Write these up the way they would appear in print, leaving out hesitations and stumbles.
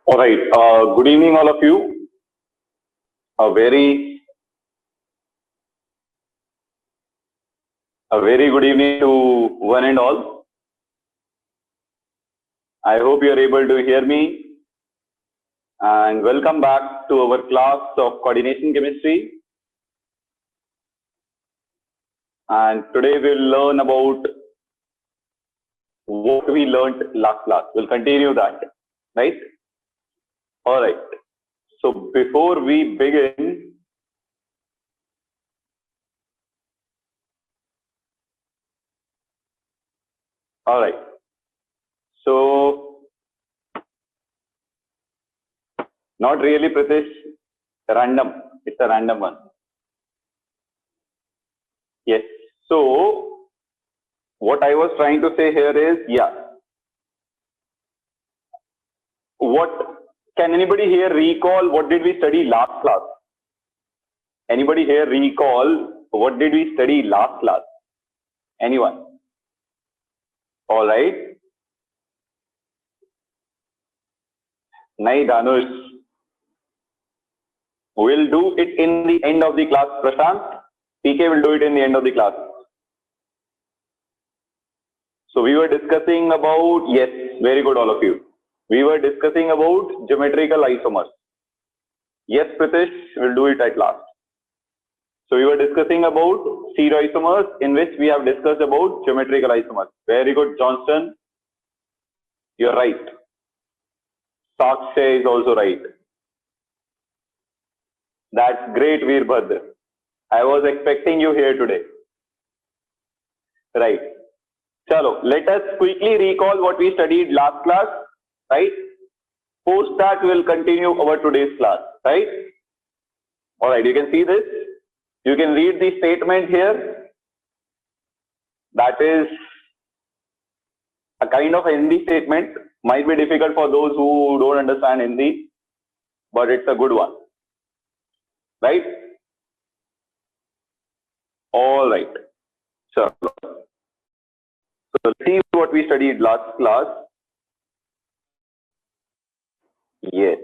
All right. Good evening, all of you. A very, a very good evening to one and all. I hope you are able to hear me. And welcome back to our class of coordination chemistry. And today we'll learn about what we learned last class. We'll continue that, right? All right. So before we begin, all right. So not really, Pratish. Random. It's a random one. Yes. So what I was trying to say here is, what can anybody here recall? What did we study last class? Anybody here recall what did we study last class? Anyone? All right. Nahi, Danush. We'll do it in the end of the class. Prashant, PK will do it in the end of the class. So we were discussing about, yes, very good all of you. We were discussing about geometrical isomers. Yes, Pratish, we'll do it at last. So we were discussing about stereoisomers, in which we have discussed about geometrical isomers. Very good, Johnston. You're right. Sakshay is also right. That's great, Veerbhadra. I was expecting you here today. Right. Chalo, let us quickly recall what we studied last class, right? Post that, we will continue our today's class, right? All right, you can see this. You can read the statement here. That is a kind of Hindi statement. Might be difficult for those who don't understand Hindi, but it's a good one, right? All right. So let's see what we studied last class. Yes.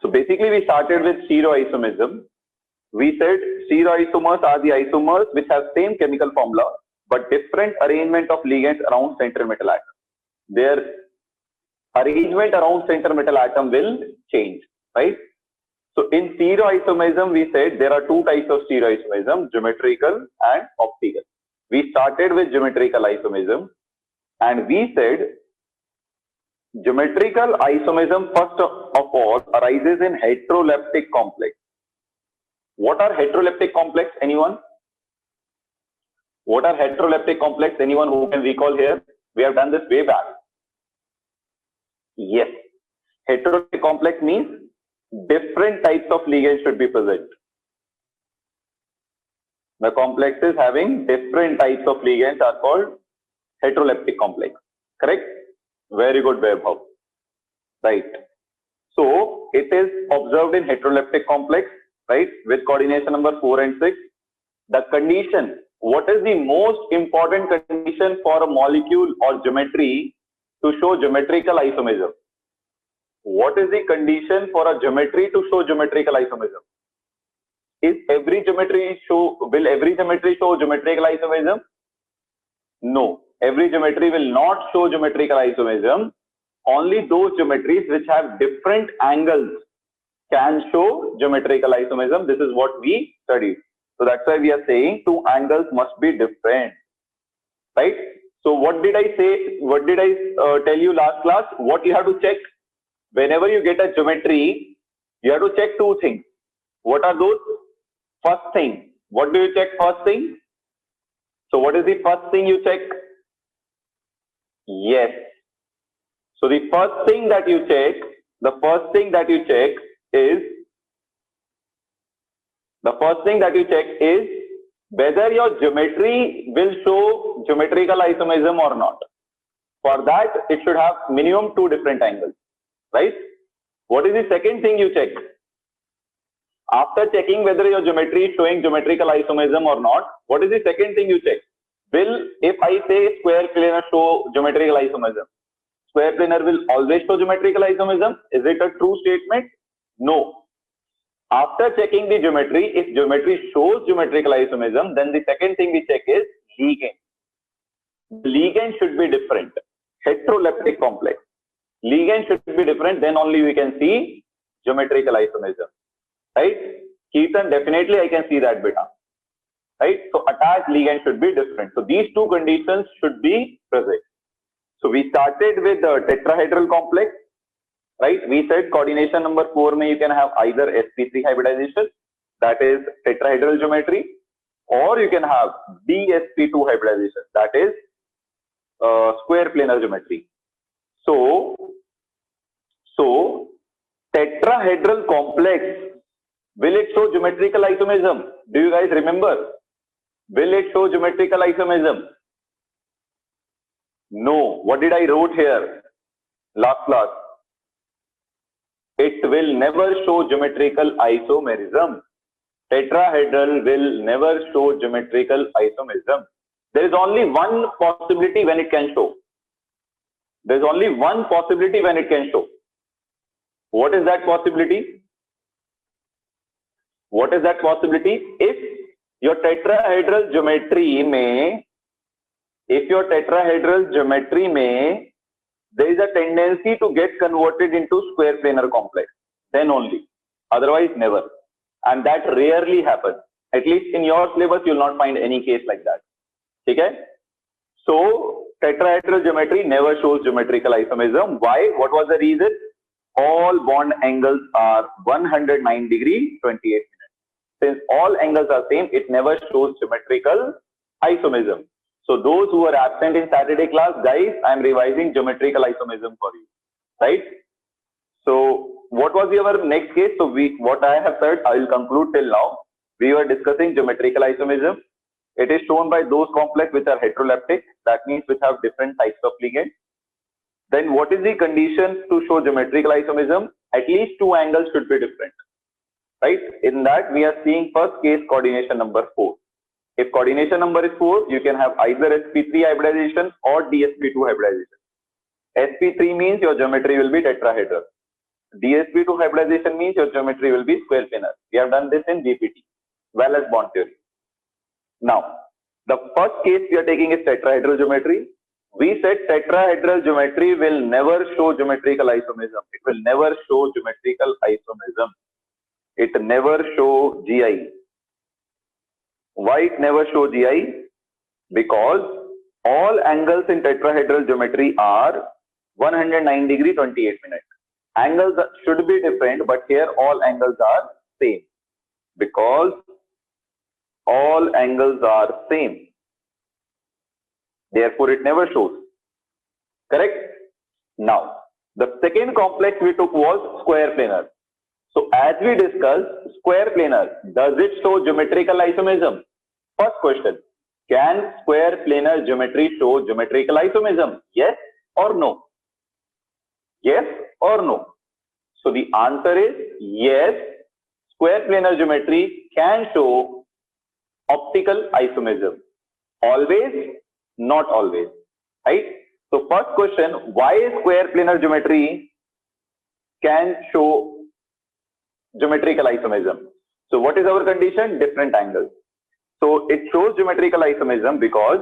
So basically we started with stereoisomism. We said stereoisomers are the isomers which have same chemical formula but different arrangement of ligands around central metal atom. Their arrangement around central metal atom will change, right? So in stereoisomism, we said there are two types of stereoisomism, geometrical and optical. We started with geometrical isomism, and we said geometrical isomism first of all arises in heteroleptic complex. What are heteroleptic complex? Anyone? What are heteroleptic complex? Anyone who can recall here? We have done this way back. Yes. Heteroleptic complex means different types of ligands should be present. The complexes having different types of ligands are called heteroleptic complex. Correct? Very good, Vaibhav. Right. So it is observed in heteroleptic complex, right, with coordination number 4 and 6. The condition, what is the most important condition for a molecule or geometry to show geometrical isomism? What is the condition for a geometry to show geometrical isomism? Will every geometry show geometrical isomism? No. Every geometry will not show geometrical isomism. Only those geometries which have different angles can show geometrical isomism. This is what we studied. So that's why we are saying two angles must be different, right? So what did I say? What did I tell you last class? What you have to check? Whenever you get a geometry, you have to check two things. What are those? First thing. What do you check first thing? So what is the first thing you check? Yes. So the first thing that you check is whether your geometry will show geometrical isomism or not. For that, it should have minimum two different angles, right? What is the second thing you check? After checking whether your geometry is showing geometrical isomism or not, what is the second thing you check? Will, if I say square planar show geometrical isomism? square planar will always show geometrical isomerism? Is it a true statement? No. After checking the geometry, if geometry shows geometrical isomerism, then the second thing we check is ligand. The ligand should be different. Heteroleptic complex. Ligand should be different, then only we can see geometrical isomerism. Right? Keaton, definitely I can see that beta. Right? So attached ligand should be different. So these two conditions should be present. So we started with the tetrahedral complex. Right? We said coordination number 4 may you can have either sp3 hybridization, that is tetrahedral geometry, or you can have dsp2 hybridization, that is square planar geometry. So tetrahedral complex, will it show geometrical isomerism? Do you guys remember? Will it show geometrical isomerism? No. What did I wrote here last class? It will never show geometrical isomerism. Tetrahedral will never show geometrical isomerism. There is only one possibility when it can show. There is only one possibility when it can show. What is that possibility? What is that possibility? If your tetrahedral geometry may, there is a tendency to get converted into square planar complex, then only. Otherwise, never. And that rarely happens. At least in your syllabus, you will not find any case like that. Okay? So, tetrahedral geometry never shows geometrical isomerism. Why? What was the reason? All bond angles are 109 degree, 28 minutes. Since all angles are same, it never shows geometrical isomerism. So those who are absent in Saturday class, guys, I am revising geometrical isomerism for you, right? So what was your next case? So what I have said, I will conclude till now. We were discussing geometrical isomerism. It is shown by those complex which are heteroleptic. That means which have different types of ligands. Then what is the condition to show geometrical isomerism? At least two angles should be different, right? In that we are seeing first case coordination number 4. If coordination number is 4, you can have either sp3 hybridization or dsp2 hybridization. sp3 means your geometry will be tetrahedral. dsp2 hybridization means your geometry will be square planar. We have done this in GPT, well as bond theory. Now, the first case we are taking is tetrahedral geometry. We said tetrahedral geometry will never show geometrical isomerism. It will never show geometrical isomerism. It never show GI. Why it never show GI? Because all angles in tetrahedral geometry are 109 degree, 28 minutes. Angles should be different, but here all angles are same. Because all angles are same. Therefore, it never shows. Correct? Now, the second complex we took was square planar. So, as we discussed, square planar, does it show geometrical isomerism? First question, can square planar geometry show geometrical isomerism? Yes or no? Yes or no? So, the answer is yes, square planar geometry can show optical isomerism. Always? Not always. Right? So, first question, why square planar geometry can show geometrical isomerism? So, what is our condition? Different angles. So, it shows geometrical isomerism because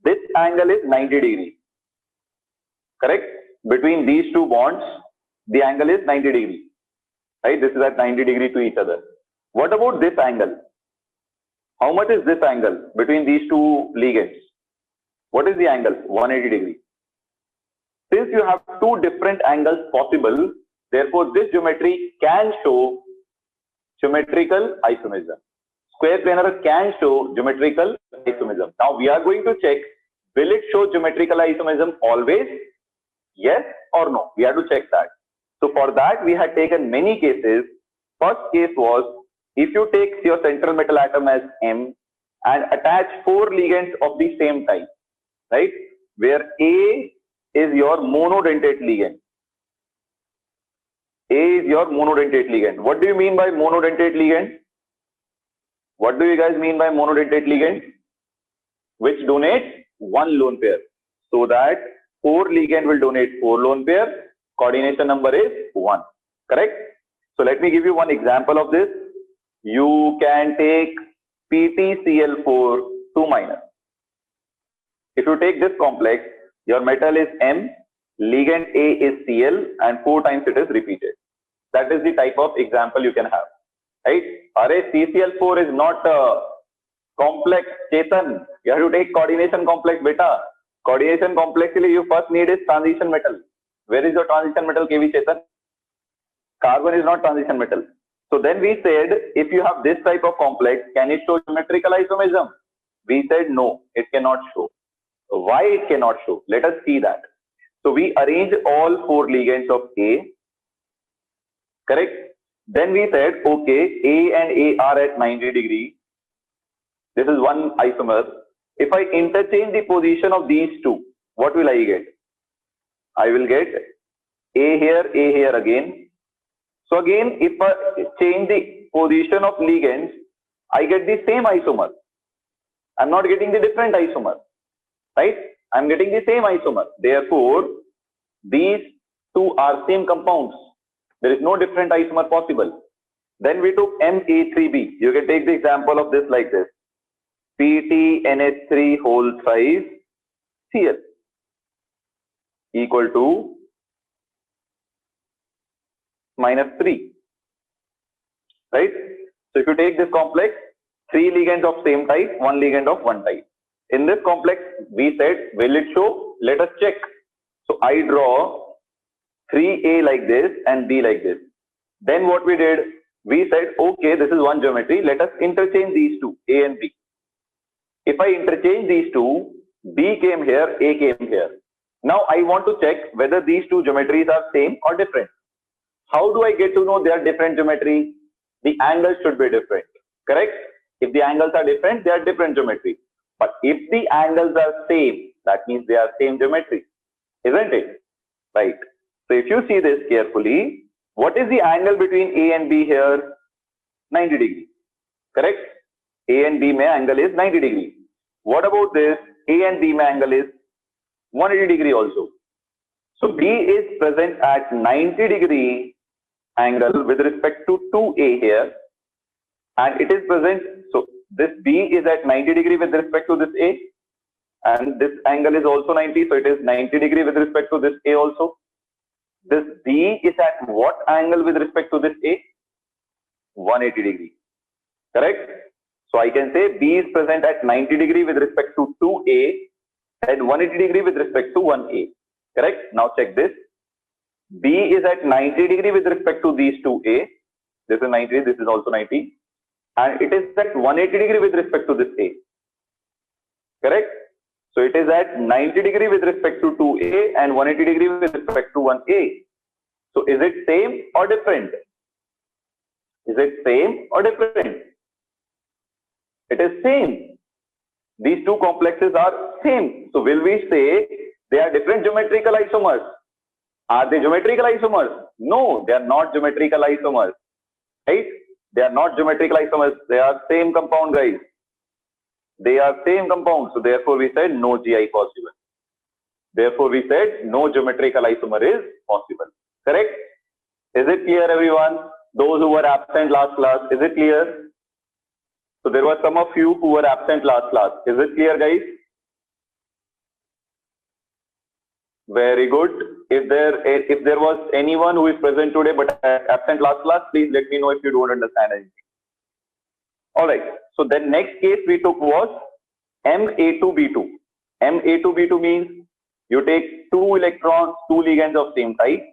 this angle is 90 degrees. Correct? Between these two bonds, the angle is 90 degrees. Right? This is at 90 degrees to each other. What about this angle? How much is this angle between these two ligands? What is the angle? 180 degrees. Since you have two different angles possible, therefore this geometry can show geometrical isomerism. Square planar can show geometrical isomerism. Now we are going to check, will it show geometrical isomerism always? Yes or no? We have to check that. So for that we had taken many cases. First case was, if you take your central metal atom as M and attach 4 ligands of the same type, right? Where A is your monodentate ligand. A is your monodentate ligand. What do you mean by monodentate ligand? What do you guys mean by monodentate ligand? Which donates one lone pair. So that 4 ligand will donate 4 lone pair. Coordination number is 1. Correct? So let me give you one example of this. You can take PtCl4 2-. If you take this complex, your metal is M, ligand A is Cl, and 4 times it is repeated. That is the type of example you can have. Right? Array CCl4 is not a complex, Chetan. You have to take coordination complex, beta. Coordination complexly you first need is transition metal. Where is your transition metal, KV Chetan? Carbon is not transition metal. So then we said, if you have this type of complex, can it show geometrical isomerism? We said no, it cannot show. Why it cannot show? Let us see that. So we arrange all 4 ligands of A. Correct? Then we said, okay, A and A are at 90 degrees. This is one isomer. If I interchange the position of these two, what will I get? I will get A here again. So again, if I change the position of ligands, I get the same isomer. I'm not getting the different isomer. Right? I'm getting the same isomer. Therefore, these two are same compounds. There is no different isomer possible. Then we took Ma3b. You can take the example of this like this. PtNH3 whole size Cl equal to -3. Right? So if you take this complex, 3 ligands of same type, 1 ligand of one type. In this complex, we said, will it show? Let us check. So I draw 3A like this and B like this. Then what we did, we said, okay, this is one geometry. Let us interchange these two, A and B. If I interchange these two, B came here, A came here. Now I want to check whether these two geometries are same or different. How do I get to know they are different geometry? The angles should be different. Correct? If the angles are different, they are different geometry. But if the angles are same, that means they are same geometry. Isn't it? Right. So if you see this carefully, what is the angle between A and B here? 90 degrees. Correct? A and B mein angle is 90 degrees. What about this? A and B mein angle is 180 degree also. So B is present at 90 degree angle with respect to 2A here. And it is present, so this B is at 90 degree with respect to this A. And this angle is also 90, so it is 90 degree with respect to this A also. This B is at what angle with respect to this A? 180 degree. Correct? So I can say B is present at 90 degree with respect to 2A and 180 degree with respect to 1A. Correct? Now check this. B is at 90 degree with respect to these two A. This is 90, this is also 90. And it is at 180 degree with respect to this A. Correct? So it is at 90 degree with respect to 2A and 180 degree with respect to 1A. So is it same or different? Is it same or different? It is same. These two complexes are same. So will we say they are different geometrical isomers? Are they geometrical isomers? No, they are not geometrical isomers. Right? They are not geometrical isomers. They are same compound, guys. They are same compound. So therefore we said no GI possible. Therefore we said no geometrical isomer is possible. Correct? Is it clear, everyone? Those who were absent last class, is it clear? So there were some of you who were absent last class. Is it clear, guys? Very good. If there was anyone who is present today but absent last class, please let me know if you don't understand anything. All right. So the next case we took was Ma2B2. Ma2B2 means you take 2 electrons, 2 ligands of same type,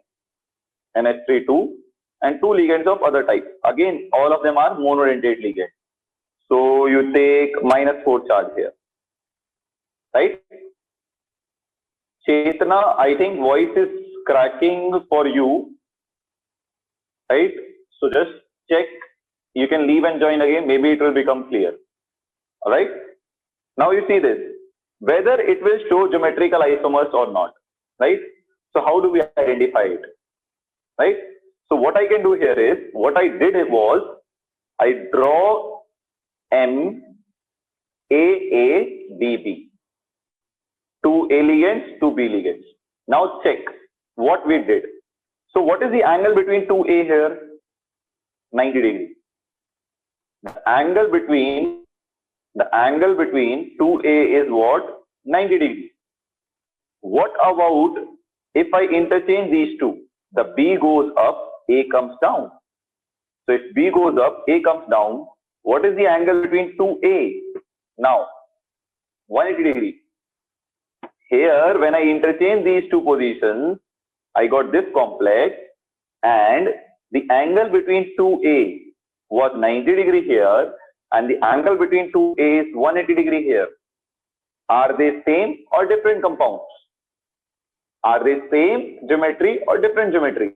NH32, and 2 ligands of other type. Again, all of them are monodentate ligands. So you take -4 charge here. Right? Chetna, I think voice is cracking for you. Right? So just check. You can leave and join again. Maybe it will become clear. All right. Now you see this. Whether it will show geometrical isomers or not. Right. So how do we identify it? Right. So what I can do here is, what I did was, I draw M, A, B, B. two A ligands, two B ligands. Now check what we did. So what is the angle between two A here? 90 degrees. The angle between two A is what? 90 degrees. What about if I interchange these two? The B goes up, A comes down. So if B goes up, A comes down. What is the angle between 2A? Now, 180 degrees. Here, when I interchange these two positions, I got this complex, and the angle between 2A was 90 degree here, and the angle between 2A is 180 degree here. Are they same or different compounds? Are they same geometry or different geometry?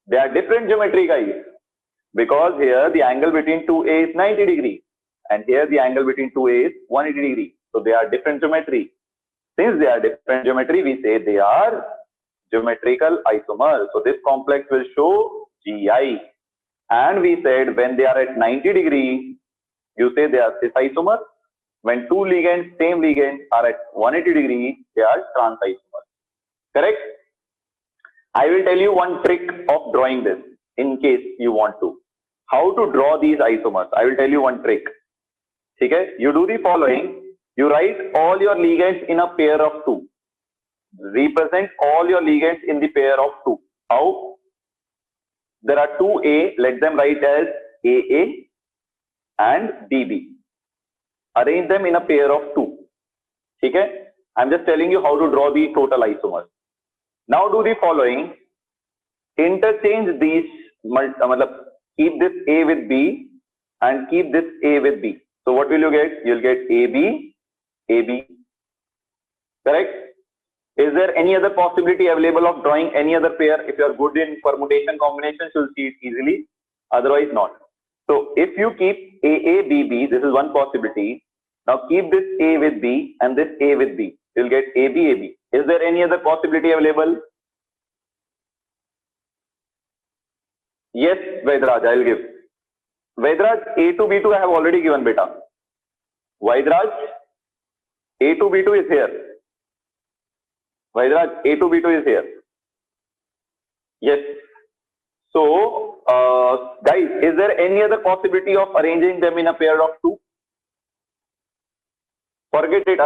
They are different geometry, guys. Because here the angle between 2A is 90 degree, and here the angle between 2A is 180 degree. So they are different geometry. Since they are different geometry, we say they are geometrical isomers. So this complex will show GI. And we said when they are at 90 degree, you say they are cis isomer. When two ligands, same ligands, are at 180 degree, they are trans isomers. Correct? I will tell you one trick of drawing this in case you want to. How to draw these isomers? I will tell you one trick. Okay? You do the following. You write all your ligands in a pair of two. Represent all your ligands in the pair of two. How? There are two A. Let them write as AA and BB. Arrange them in a pair of two. Okay? I'm just telling you how to draw the total isomers. Now do the following. Interchange these, keep this A with B and keep this A with B. So what will you get? You'll get AB, AB. Correct? Is there any other possibility available of drawing any other pair? If you are good in permutation combinations, you'll see it easily. Otherwise not. So if you keep AA, BB, this is one possibility. Now keep this A with B and this A with B. You'll get AB, AB. Is there any other possibility available? Yes, Vaidraj, I'll give. Vaidraj, A to B2 I have already given, beta. Vaidraj, A to B2 is here. Vaidraj, A to B2 is here. Yes. So, guys, is there any other possibility of arranging them in a pair of two? Forget it.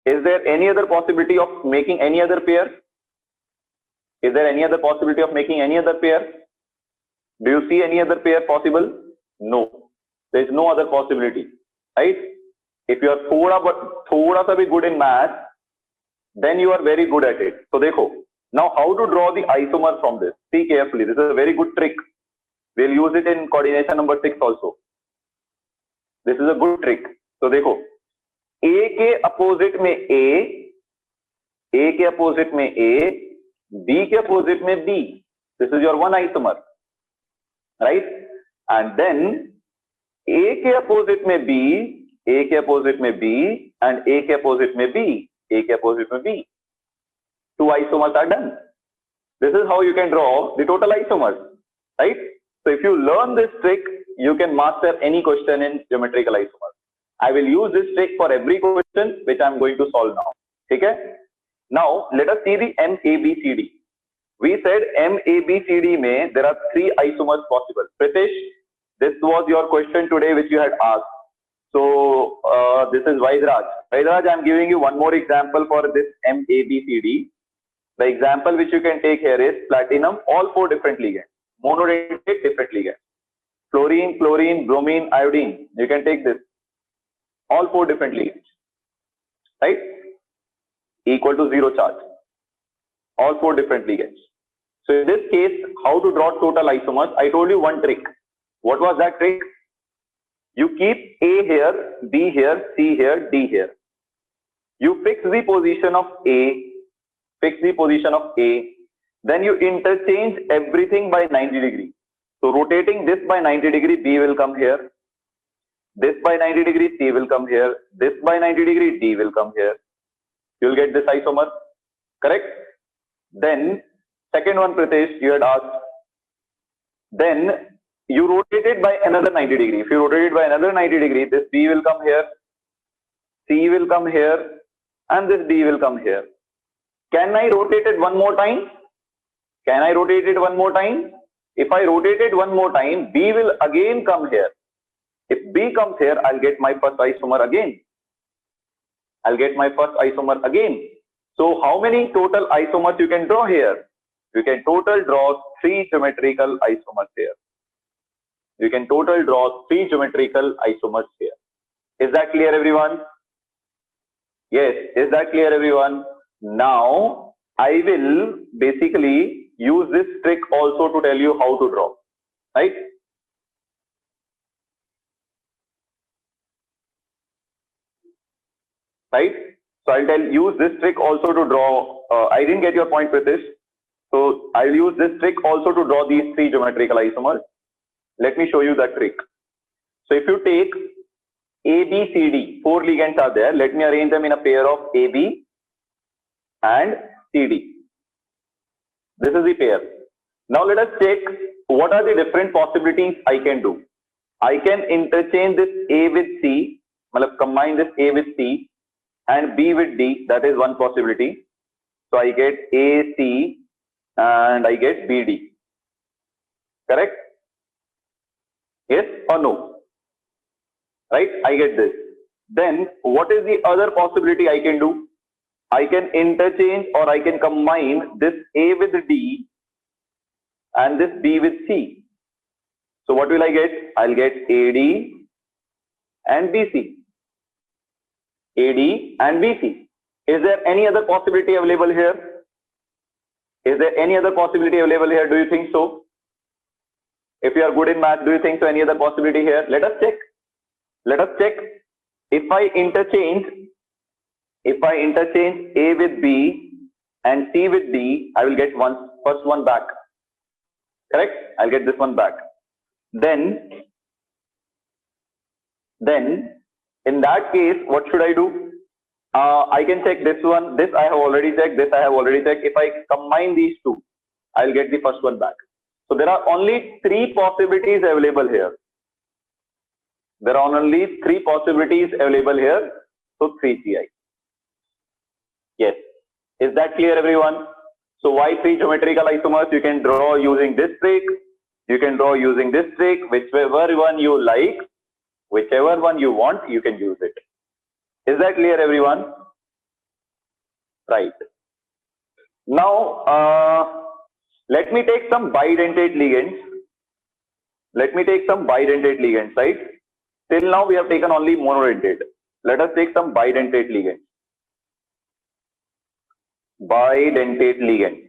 Is there any other possibility of making any other pair? Is there any other possibility of making any other pair? Do you see any other pair possible? No. There is no other possibility. Right? If you are thoda sa bhi good in math, then you are very good at it. So, dekho. Now, how to draw the isomer from this? See carefully. This is a very good trick. We'll use it in coordination number 6 also. This is a good trick. So, dekho. A के opposite में A के opposite में A, B के opposite में B. This is your one isomer, right? And then A के opposite में B, A के opposite में B, and A के opposite में B, A के opposite में B. Two isomers are done. This is how you can draw the total isomers, right? So if you learn this trick, you can master any question in geometrical isomers. I will use this trick for every question which I am going to solve now. Okay? Now, let us see the MABCD. We said MABCD mein there are three isomers possible. Pritesh, this was your question today which you had asked. So, this is Vaidraj. Vaidraj, I am giving you one more example for this MABCD. The example which you can take here is platinum, all four different ligands. Monodentate, different ligands. Fluorine, chlorine, bromine, iodine. You can take this. All four different ligands. Right? Equal to zero charge. All four different ligands. So in this case, how to draw total isomers? I told you one trick. What was that trick? You keep A here, B here, C here, D here. You fix the position of A, then you interchange everything by 90 degree. So rotating this by 90 degree, B will come here. This by 90 degree, C will come here. This by 90 degree, D will come here. You will get this isomer. Correct? Then, second one, Pritesh, you had asked. Then, you rotate it by another 90 degree. If you rotate it by another 90 degree, this B will come here. C will come here, and this D will come here. Can I rotate it one more time? Can I rotate it one more time? If I rotate it one more time, B will again come here. If B comes here, I'll get my first isomer again. I'll get my first isomer again. So how many total isomers you can draw here? You can total draw 3 geometrical isomers here. You can total draw 3 geometrical isomers here. Is that clear, everyone? Yes, is that clear, everyone? Now, I will basically use this trick also to tell you how to draw, right? Right? So I'll use this trick also to draw. I didn't get your point with this. So I'll use this trick also to draw these 3 geometrical isomers. Let me show you that trick. So if you take A, B, C, D, 4 ligands are there. Let me arrange them in a pair of A, B and C, D. This is the pair. Now let us check what are the different possibilities I can do. I can interchange this A with C, combine this A with C and B with D. That is one possibility. So I get A, C and I get B, D. Correct? Yes or no? Right? I get this. Then what is the other possibility I can do? I can interchange or I can combine this A with D and this B with C. So what will I get? I'll get AD and BC. AD and BC. Is there any other possibility available here? Is there any other possibility available here? Do you think so? If you are good in math, do you think so? Any other possibility here? Let us check. Let us check. If I interchange A with B and C with D, I will get first one back. Correct? I'll get this one back. Then in that case, what should I do? I can check this one. This I have already checked. This I have already checked. If I combine these two, I'll get the first one back. So there are only 3 possibilities available here. There are only 3 possibilities available here. So 3 CI. Yes. Is that clear, everyone? So why 3 geometrical isomers? You can draw using this trick. You can draw using this trick. Whichever one you like, whichever one you want, you can use it. Is that clear, everyone? Right. Now, let me take some bidentate ligands. Let me take some bidentate ligands, right? Till now, we have taken only monodentate. Let us take some bidentate ligands. Bidentate ligand.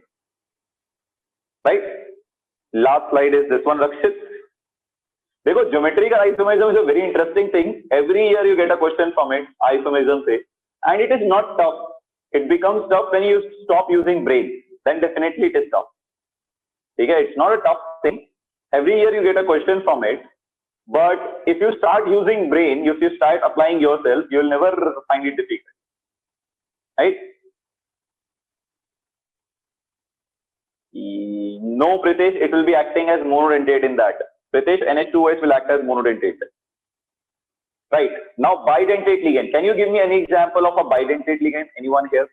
Right? Last slide is this one, Rakshit. Because geometrical isomerism is a very interesting thing. Every year you get a question from it, isomerism say, and it is not tough. It becomes tough when you stop using brain. Then definitely it is tough. Okay? It's not a tough thing. Every year you get a question from it. But if you start using brain, if you start applying yourself, you will never find it difficult. Right? No, Pritesh, it will be acting as monodentate in that. Pritesh, NH2OH will act as monodentate. Right. Now, bidentate ligand. Can you give me any example of a bidentate ligand? Anyone here?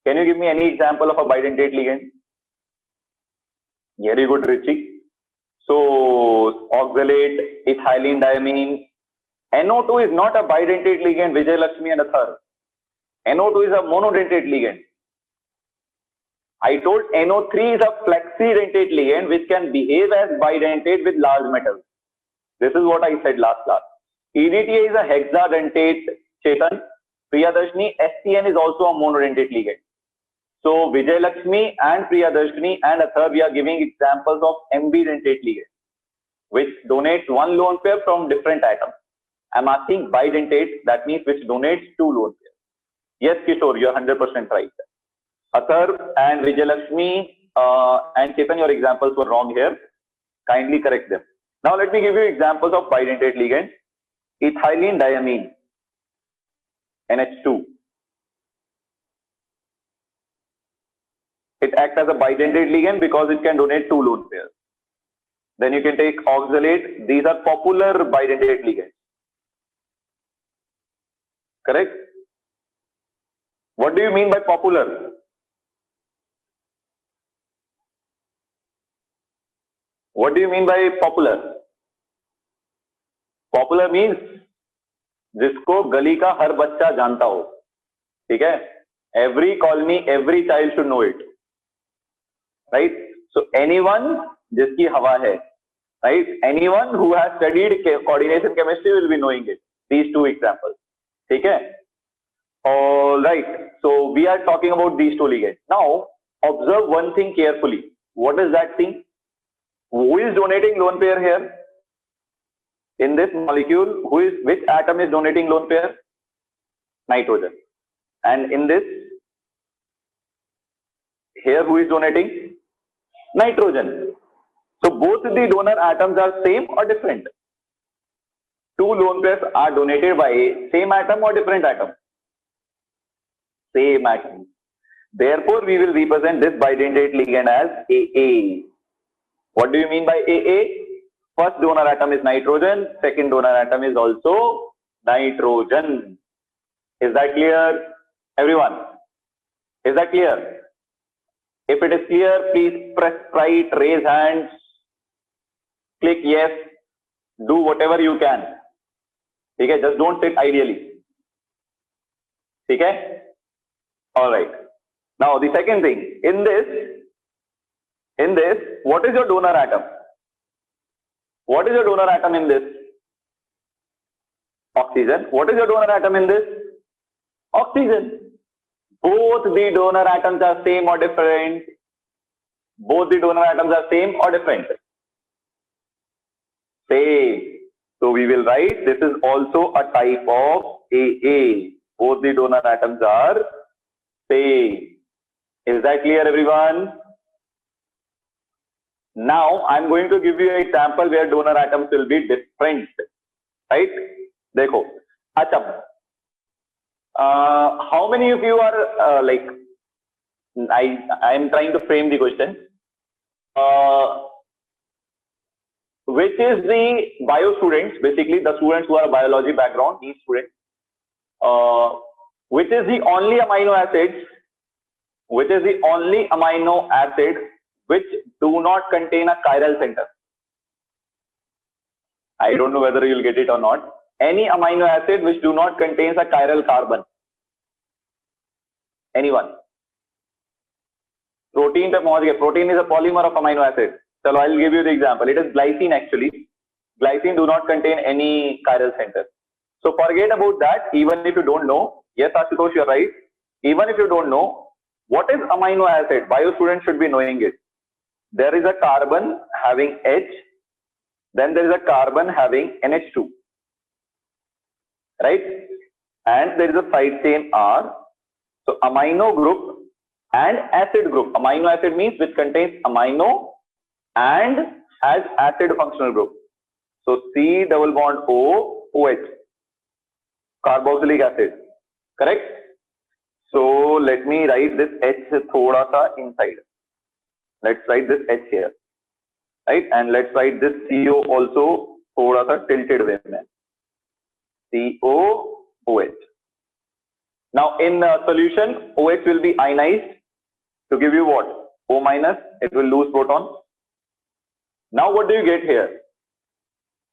Can you give me any example of a bidentate ligand? Very good, Richie. So, oxalate, ethylene diamine. NO2 is not a bidentate ligand, Vijay Lakshmi and Athar. NO2 is a monodentate ligand. I told NO3 is a flexidentate ligand which can behave as bidentate with large metals. This is what I said last class. EDTA is a hexadentate, Chetan. Priyadarshini, SCN is also a monodentate ligand. So Vijay Lakshmi and Priyadarshini and Athar, we are giving examples of ambidentate ligand which donates one lone pair from different atoms. I'm asking bidentate, that means which donates 2 lone pairs. Yes, Kishore, you're 100% right. Athar and Vijay Lakshmi and Chetan, your examples were wrong here. Kindly correct them. Now let me give you examples of bidentate ligand. Ethylene diamine, NH2. It acts as a bidentate ligand because it can donate 2 lone pairs. Then you can take oxalate. These are popular bidentate ligands. Correct? What do you mean by popular? What do you mean by popular? Popular means जिसको गली का हर बच्चा जानता हो, ठीक है? Every colony, every child should know it, right? So anyone जिसकी हवा है, right? Anyone who has studied coordination chemistry will be knowing it. These two examples, ठीक है? All right. So we are talking about these two ligands. Now observe one thing carefully. What is that thing? Who is donating lone pair here? In this molecule, which atom is donating lone pair? Nitrogen. And in this, here who is donating? Nitrogen. So both the donor atoms are same or different? Two lone pairs are donated by same atom or different atom? Same atom. Therefore, we will represent this bidentate ligand as AA. What do you mean by AA? First donor atom is nitrogen, second donor atom is also nitrogen. Is that clear, everyone? Is that clear? If it is clear, please press right, raise hands, click yes, do whatever you can. Okay, just don't sit ideally. Okay? All right. Now the second thing, in this, what is your donor atom? What is your donor atom in this? Oxygen. What is your donor atom in this? Oxygen. Both the donor atoms are same or different? Both the donor atoms are same or different? Same. So we will write this is also a type of AA. Both the donor atoms are same. Is that clear, everyone? Now I'm going to give you an example where donor atoms will be different, right? देखो, अच्छा, how many of you are like? I am trying to frame the question. Which is the bio students, basically the students who are biology background, these students. Which is the only amino acid? Which is the only amino acid which do not contain a chiral center? I don't know whether you will get it or not. Any amino acid which do not contains a chiral carbon. Anyone? Protein pe pahunch gaye. Protein is a polymer of amino acid. So I'll give you the example. It is glycine actually. Glycine do not contain any chiral center. So forget about that. Even if you don't know, yes, Ashutosh, you're right. Even if you don't know, what is amino acid? Bio students should be knowing it. There is a carbon having H, then there is a carbon having NH2, right? And there is a side chain R. So amino group and acid group. Amino acid means which contains amino and has acid functional group. So C double bond O, OH, carboxylic acid, correct? So let me write this H thoda sa inside. Let's write this H here, right? And let's write this CO also thoda sa tilted way mein. COOH. Now in solution, OH will be ionized to give you what? O minus, it will lose proton. Now what do you get here?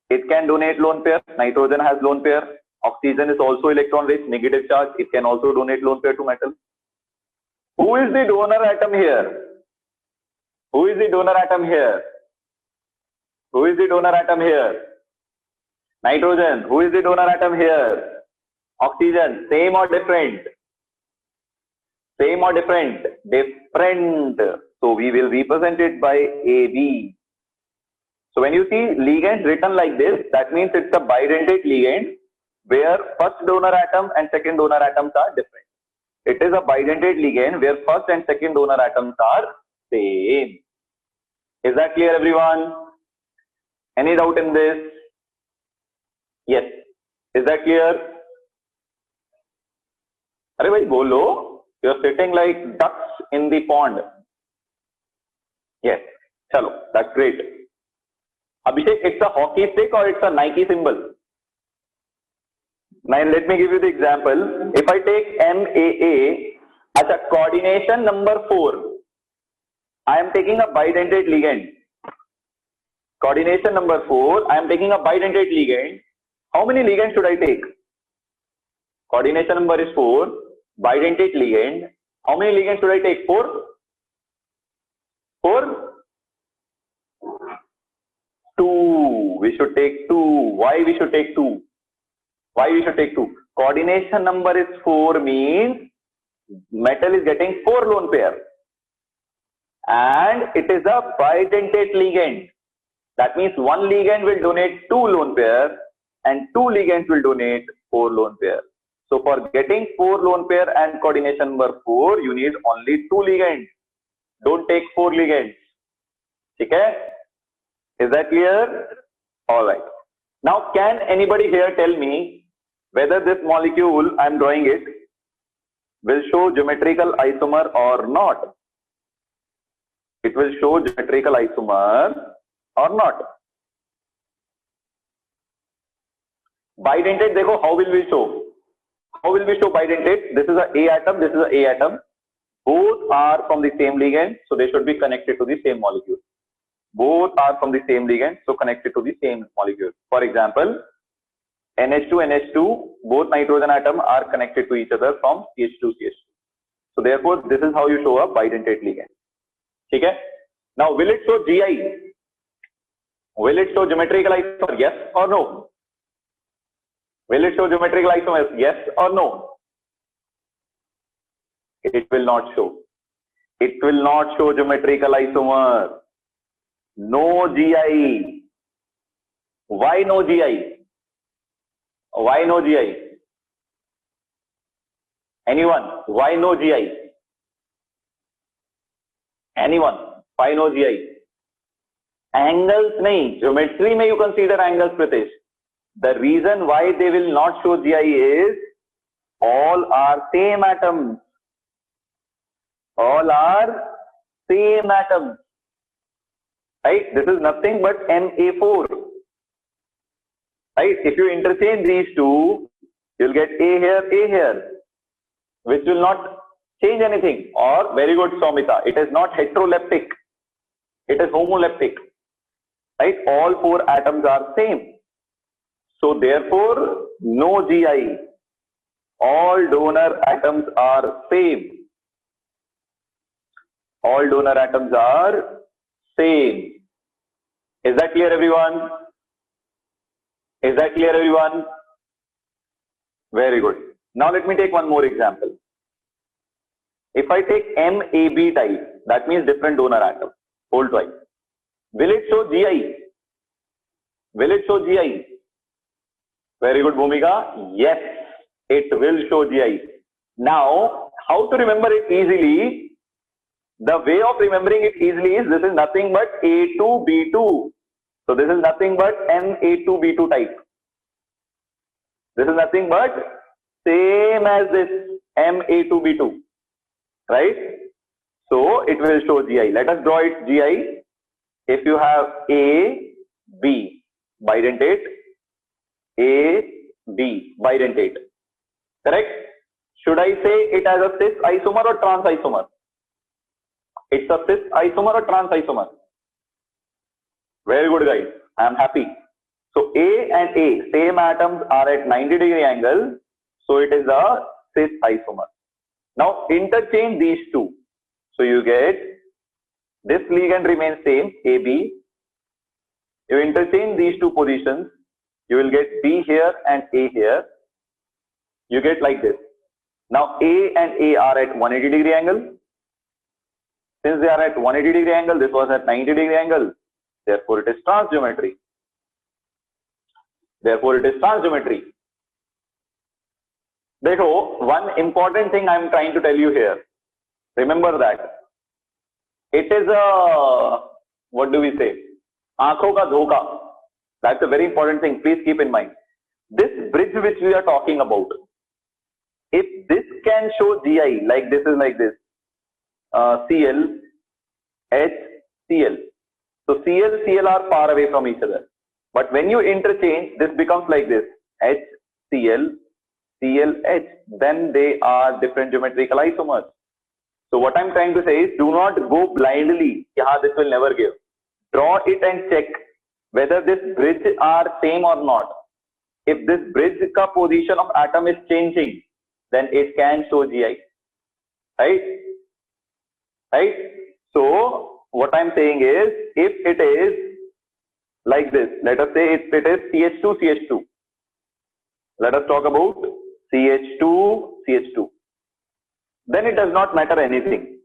It can donate lone pair. Nitrogen has lone pair. Oxygen is also electron rich, negative charge. It can also donate lone pair to metal. Who is the donor atom here? Who is the donor atom here? Who is the donor atom here? Nitrogen. Who is the donor atom here? Oxygen. Same or different? Same or different? Different. So we will represent it by AB. So when you see ligand written like this, that means it's a bidentate ligand where first donor atom and second donor atoms are different. It is a bidentate ligand where first and second donor atoms are same. Is that clear, everyone? Any doubt in this? Yes. Is that clear? Arey bhai bolo, you're sitting like ducks in the pond. Yes. Chalo, that's great. Abhishek, it's a hockey stick or it's a Nike symbol? Now let me give you the example. If I take MAA as a coordination number 4, I am taking a bidentate ligand. Coordination number 4, I am taking a bidentate ligand. How many ligands should I take? Coordination number is 4, bidentate ligand. How many ligands should I take? 4? 4? 2. We should take 2. Why we should take 2? Why we should take 2? Coordination number is 4 means metal is getting 4 lone pair. And it is a bidentate ligand. That means one ligand will donate 2 lone pair and 2 ligands will donate 4 lone pair. So for getting 4 lone pair and coordination number 4, you need only 2 ligands. Don't take 4 ligands. Okay? Is that clear? Alright. Now can anybody here tell me whether this molecule, I am drawing it, will show geometrical isomer or not? It will show geometrical isomer or not? Bidentate, देखो, how will we show? How will we show bidentate? This is a A atom, this is a A atom. Both are from the same ligand, so they should be connected to the same molecule. Both are from the same ligand, so connected to the same molecule. For example, NH2, NH2, both nitrogen atoms are connected to each other from CH2, CH2. So therefore, this is how you show a bidentate ligand. Okay? Now, will it show GI? Will it show geometrical isomer? Yes or no? Will it show geometrical isomers? Yes or no? It will not show. It will not show geometrical isomer. No GI. Why no GI? Why no GI? Anyone? Why no GI? Anyone? Why no GI? Angles nahi. Geometry may you consider angles, Pritesh. The reason why they will not show GI is all are same atoms. All are same atoms. Right? This is nothing but Na4. Right? If you interchange these two, you'll get A here, which will not change anything. Or very good, Somita. It is not heteroleptic. It is homoleptic. Right? All 4 atoms are same. So therefore, no GI. All donor atoms are same. All donor atoms are same. Is that clear, everyone? Is that clear, everyone? Very good. Now let me take one more example. If I take MAB type, that means different donor atom, hold twice. Will it show GI? Will it show GI? Very good, Bhumika. Yes, it will show GI. Now, how to remember it easily? The way of remembering it easily is this is nothing but A2B2. So this is nothing but Na2B2 type. This is nothing but same as this Ma2B2. Right? So it will show GI. Let us draw it GI. If you have A, B, bidentate, A, B, bidentate. Correct? Should I say it as a cis isomer or trans isomer? It's a cis isomer or trans isomer? Very good, guys. I am happy. So A and A, same atoms are at 90-degree angle. So it is a cis isomer. Now interchange these two. So you get this ligand remains same, AB. You interchange these two positions. You will get B here and A here. You get like this. Now A and A are at 180-degree angle. Since they are at 180-degree angle, this was at 90-degree angle. Therefore, it is trans geometry. Therefore, it is trans geometry. Dekho, one important thing I am trying to tell you here. Remember that. It is a, what do we say? Aankhon ka dhoka. That's a very important thing. Please keep in mind. This bridge which we are talking about, if this can show GI, like this is like this, Cl, H, Cl. So Cl, Cl are far away from each other. But when you interchange, this becomes like this, H, Cl, ClH, then they are different geometrical isomers. So what I'm trying to say is, do not go blindly. This will never give. Draw it and check whether this bridge are same or not. If this bridge ka position of atom is changing, then it can show GI. Right? Right? So what I'm saying is, if it is like this, let us say if it is CH2, CH2. Let us talk about CH2, CH2. Then it does not matter anything.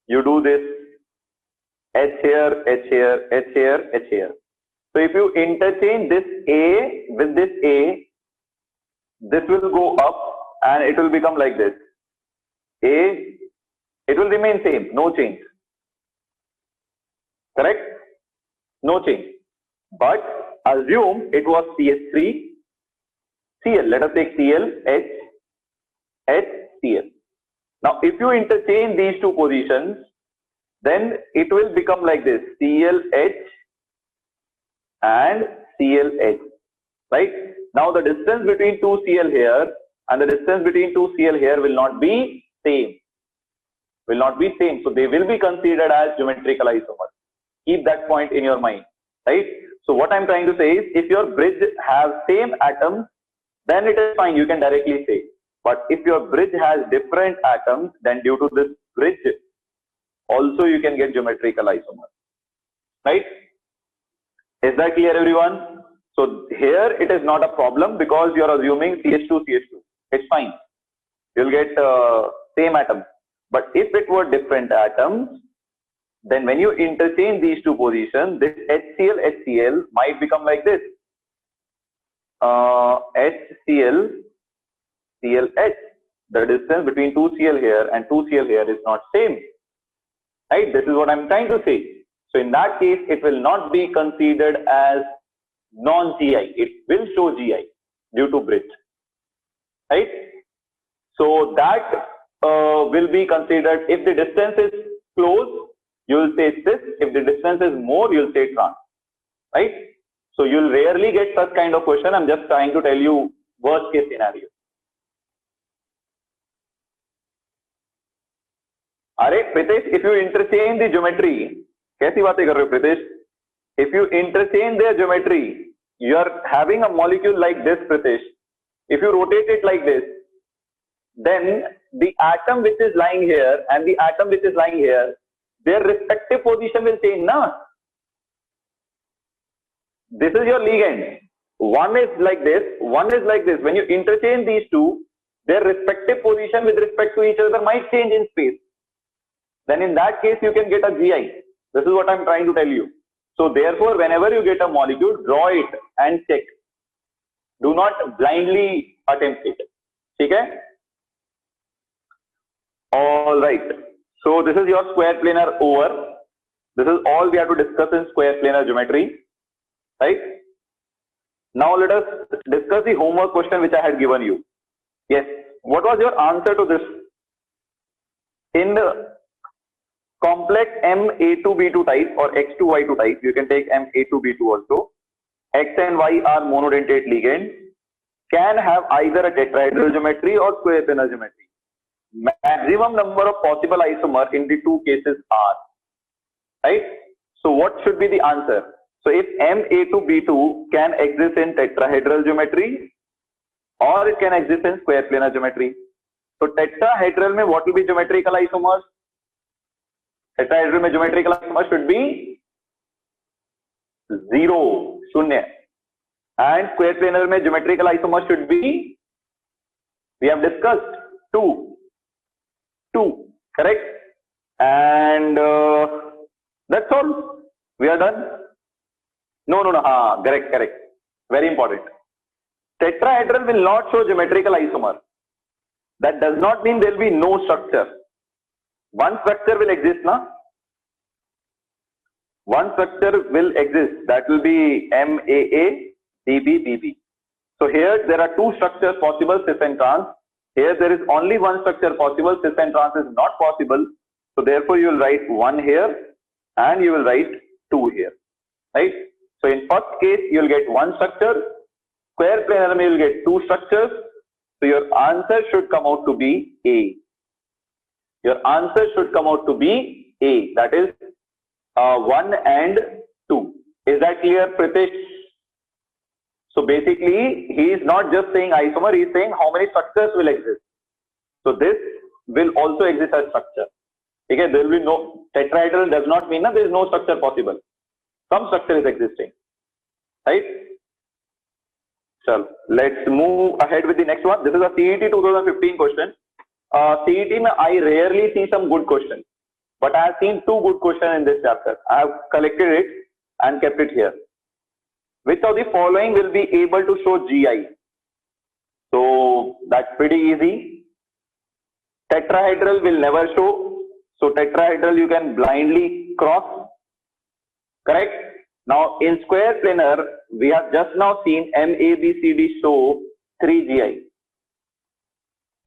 You do this H here, H here, H here, H here. So if you interchange this A with this A, this will go up and it will become like this. A, it will remain same, no change. Correct? No change. But assume it was CH3, Cl. Let us take Cl, H, H, Cl. Now, if you interchange these two positions, then it will become like this, ClH and ClH, right? Now, the distance between two Cl here and the distance between two Cl here will not be same. Will not be same. So, they will be considered as geometrical isomers. Keep that point in your mind, right? So, what I'm trying to say is, if your bridge has same atoms, then it is fine, you can directly say. But if your bridge has different atoms, then due to this bridge, also you can get geometrical isomers. Right? Is that clear, everyone? So here it is not a problem because you are assuming CH2, CH2. It's fine. You'll get same atoms. But if it were different atoms, then when you interchange these two positions, this HCl, HCl might become like this. HCl, ClH. The distance between 2Cl here and 2Cl here is not same. Right? This is what I'm trying to say. So in that case, it will not be considered as non-GI. It will show GI due to bridge. Right? So that will be considered, if the distance is close, you will say cis. If the distance is more, you will say trans. Right? So you'll rarely get such kind of question. I'm just trying to tell you worst case scenario. Alright, Pritesh, if you interchange the geometry, कैसी बातें कर रहे हो Pritesh? If you interchange their geometry, you are having a molecule like this, Pritesh. If you rotate it like this, then the atom which is lying here and the atom which is lying here, their respective position will change, na? This is your ligand. One is like this, one is like this. When you interchange these two, their respective position with respect to each other might change in space. Then in that case, you can get a GI. This is what I'm trying to tell you. So therefore, whenever you get a molecule, draw it and check. Do not blindly attempt it. Okay? All right. So this is your square planar over. This is all we have to discuss in square planar geometry. Right? Now let us discuss the homework question which I had given you. Yes. What was your answer to this? In the complex Ma2B2 type or X2Y2 type, you can take Ma2B2 also. X and Y are monodentate ligands, can have either a tetrahedral geometry or square planar geometry. Maximum number of possible isomers in the two cases are. Right? So what should be the answer? So if Ma2B2 can exist in tetrahedral geometry or it can exist in square planar geometry. So tetrahedral mein what will be geometrical isomers? Tetrahedral mein geometrical isomer should be 0, shunya. And square planar mein geometrical isomer should be, we have discussed, 2, correct? And that's all. We are done. No, correct. Very important. Tetrahedral will not show geometrical isomer. That does not mean there will be no structure. One structure will exist, na? One structure will exist. That will be MAA, DB, BB. So here there are two structures possible, cis and trans. Here there is only one structure possible, cis and trans is not possible. So therefore you will write 1 here and you will write 2 here. Right? So in first case you will get one structure. Square planar you will get two structures. So your answer should come out to be A. Your answer should come out to be A. That is 1 and 2. Is that clear, Pritesh? So basically, he is not just saying isomer, he is saying how many structures will exist. So this will also exist as structure. Okay, there will be no tetrahedral does not mean that there is no structure possible. Some structure is existing. Right? So let's move ahead with the next one. This is a CET 2015 question. CET, I rarely see some good questions, but I have seen 2 good questions in this chapter. I have collected it and kept it here. Which of the following will be able to show GI? So that's pretty easy. Tetrahedral will never show. So tetrahedral you can blindly cross. Correct? Now in square planar, we have just now seen MABCD show 3 GI.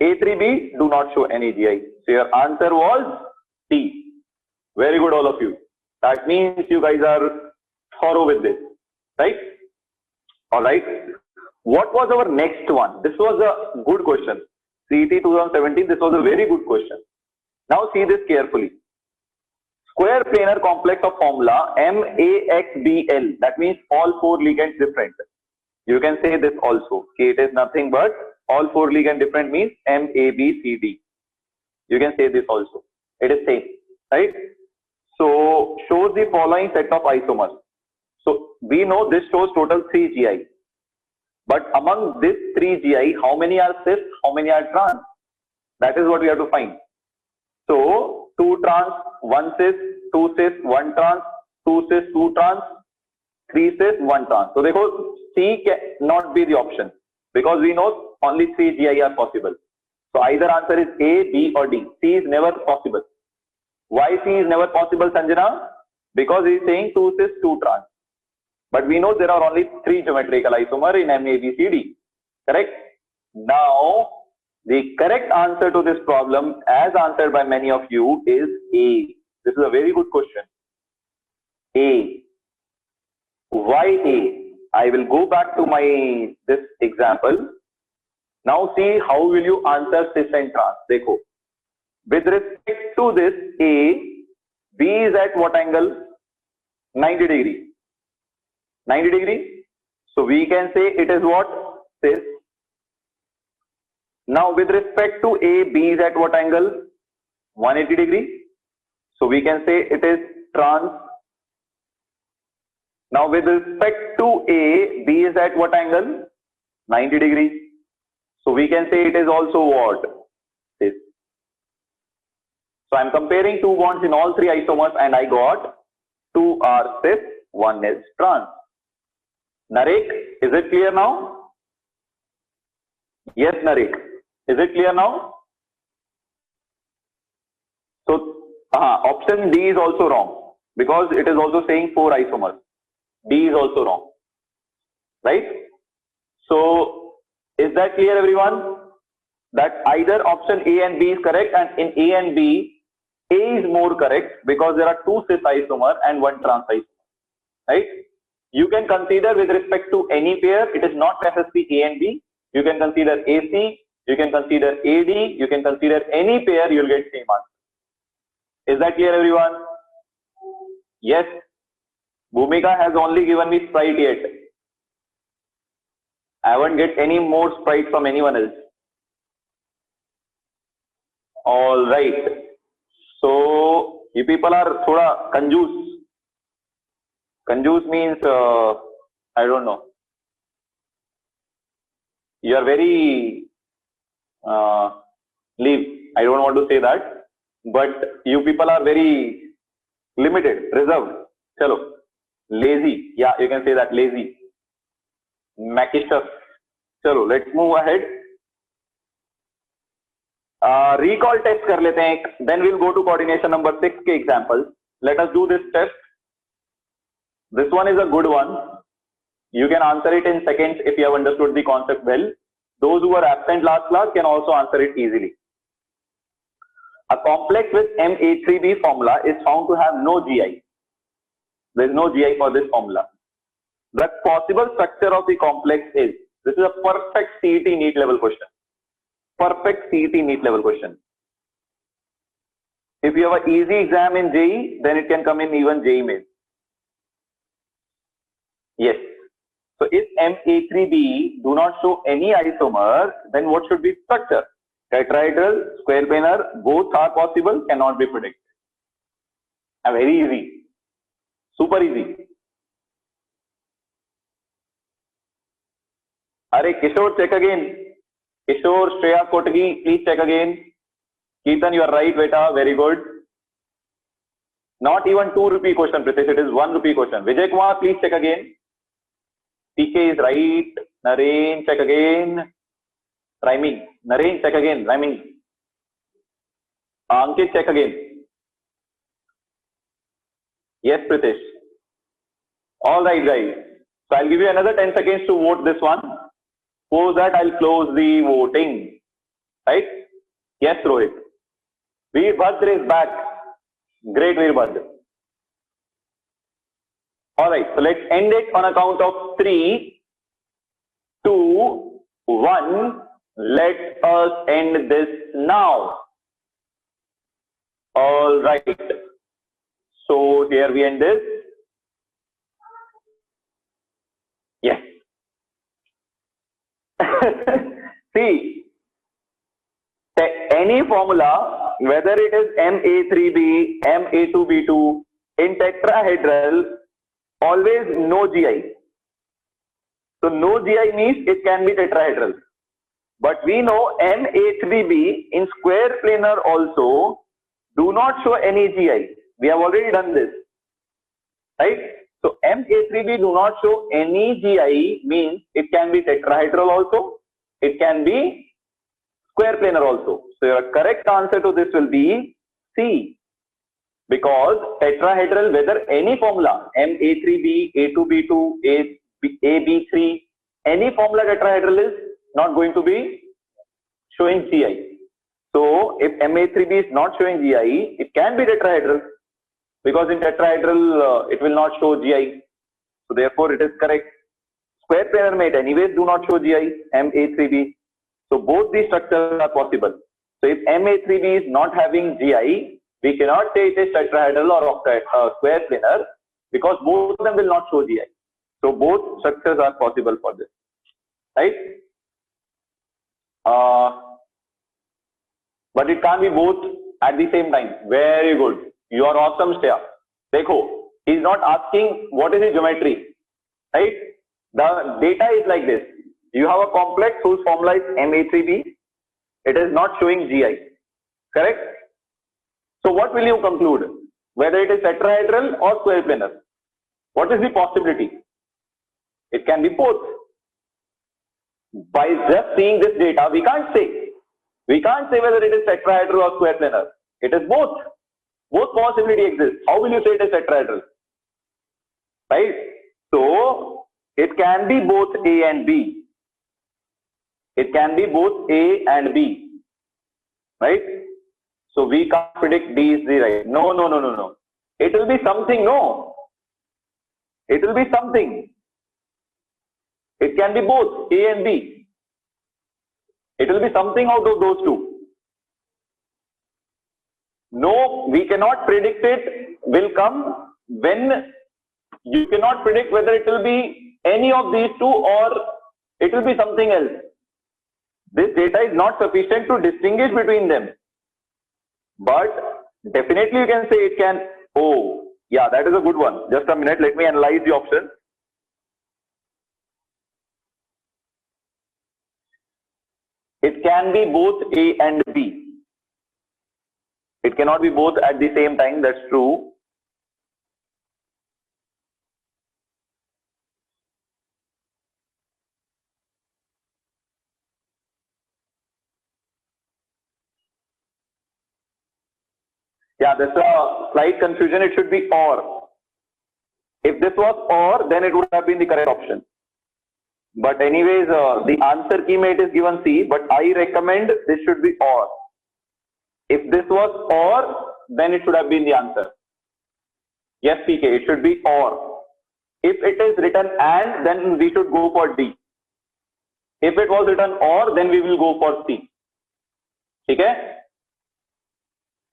A3B do not show any GI. So your answer was D. Very good, all of you. That means you guys are thorough with this, right? All right. What was our next one? This was a good question. CET 2017, this was a very good question. Now see this carefully. Square planar complex of formula MAXBL. That means all 4 ligands different. You can say this also. Okay, it is nothing but all 4 ligand different means MABCD. You can say this also. It is same, right? So shows the following set of isomers. So we know this shows total 3 GI. But among this 3 GI, how many are cis, how many are trans? That is what we have to find. So 2 trans, 1 cis, 2 cis, 1 trans, 2 cis, 2 trans, 3 cis, 1 trans. So therefore C cannot be the option because we know only 3 GI are possible. So either answer is A, B or D. C is never possible. Why C is never possible, Sanjana? Because he is saying 2 cis, 2 trans. But we know there are only 3 geometrical isomers in MABCD. Correct? Now, the correct answer to this problem, as answered by many of you, is A. This is a very good question. A. Why A? I will go back to this example. Now see how will you answer cis and trans. Dekho. With respect to this A, B is at what angle? 90 degree. 90 degree. So we can say it is what? Cis. Now with respect to A, B is at what angle? 180 degree. So we can say it is trans. Now with respect to A, B is at what angle? 90 degree. So we can say it is also what? Cis. So I am comparing 2 bonds in all 3 isomers and I got 2 are cis, 1 is trans. Narek, is it clear now? Yes, Narek. Is it clear now? So option D is also wrong because it is also saying 4 isomers. D is also wrong. Right? So is that clear, everyone? That either option A and B is correct, and in A and B, A is more correct because there are 2 cis isomers and 1 trans isomer. Right? You can consider with respect to any pair, it is not necessarily A and B. You can consider AC, you can consider AD, you can consider any pair, you will get same answer. Is that clear, everyone? Yes. Bhumika has only given me sprite yet. I haven't get any more sprite from anyone else. All right. So you people are thoda kanjoos. Kanjoos means I don't know. You are very leave. I don't want to say that, but you people are very limited, reserved. Chalo. Lazy. Yeah, you can say that, lazy. Mackister. Chalo, let's move ahead. Recall test kar lete hain. Then we'll go to coordination number 6 ke examples. Let us do this test. This one is a good one. You can answer it in seconds if you have understood the concept well. Those who were absent last class can also answer it easily. A complex with MA3B formula is found to have no GI. There is no GI for this formula. The possible structure of the complex is, this is a perfect CET NEET level question. perfect CET NEET level question. If you have an easy exam in JEE, then it can come in even JEE main. Yes. So if MA3B do not show any isomer, then what should be structure? Tetrahedral, square planar, both are possible, cannot be predicted. Very easy. Super easy. Are Kishore, check again. Kishore, Shreya Kotagi, please check again. Keetan, you are right, beta. Very good. Not even 2 rupee question, Pritesh. It is 1 rupee question. Vijay Kumar, please check again. PK is right. Naren, check again. Rhyming. Naren, check again. Rhyming. Ankit, check again. Yes, Pritesh. All right, guys. So I'll give you another 10 seconds to vote this one. Suppose that I'll close the voting. Right? Yes, Rohit. Veerbhadra is back. Great, Veerbhadra. All right, so let's end it on a count of 3, 2, 1. Let us end this now. All right. So here we end this. Yes. See, any formula, whether it is MA3B, MA2B2, in tetrahedral, always no GI. So no GI means it can be tetrahedral. But we know MA3B in square planar also do not show any GI. We have already done this. Right? So MA3B do not show any GI means it can be tetrahedral also. It can be square planar also. So your correct answer to this will be C. Because tetrahedral, whether any formula, MA3B, A2B2, AB3, any formula tetrahedral is not going to be showing GI. So if MA3B is not showing GI, it can be tetrahedral. Because in tetrahedral, it will not show GI. So therefore it is correct. Square planar mate anyways do not show GI, MA3B. So both these structures are possible. So if MA3B is not having GI, we cannot say it is tetrahedral or square planar because both of them will not show GI. So both structures are possible for this. Right? But it can't be both at the same time. Very good. You are awesome, Shreya. Dekho, he is not asking what is the geometry. Right? The data is like this. You have a complex whose formula is MA3B. It is not showing GI. Correct? So what will you conclude? Whether it is tetrahedral or square planar? What is the possibility? It can be both. By just seeing this data, we can't say. We can't say whether it is tetrahedral or square planar. It is both. Both possibility exists. How will you say it is tetrahedral? Right? So it can be both A and B. It can be both A and B. Right? So we can't predict D is the right. No. It will be something. No. It will be something. It can be both A and B. It will be something out of those two. No, we cannot predict it will come when you cannot predict whether it will be any of these two or it will be something else. This data is not sufficient to distinguish between them. But definitely you can say it can. Oh, yeah, that is a good one. Just a minute. Let me analyze the option. It can be both A and B. It cannot be both at the same time. That's true. Yeah, that's a slight confusion. It should be or. If this was or, then it would have been the correct option. But anyways, the answer key mate is given C, but I recommend this should be or. If this was or, then it should have been the answer. Yes, PK, it should be or. If it is written and, then we should go for D. If it was written or, then we will go for C. ठीक है?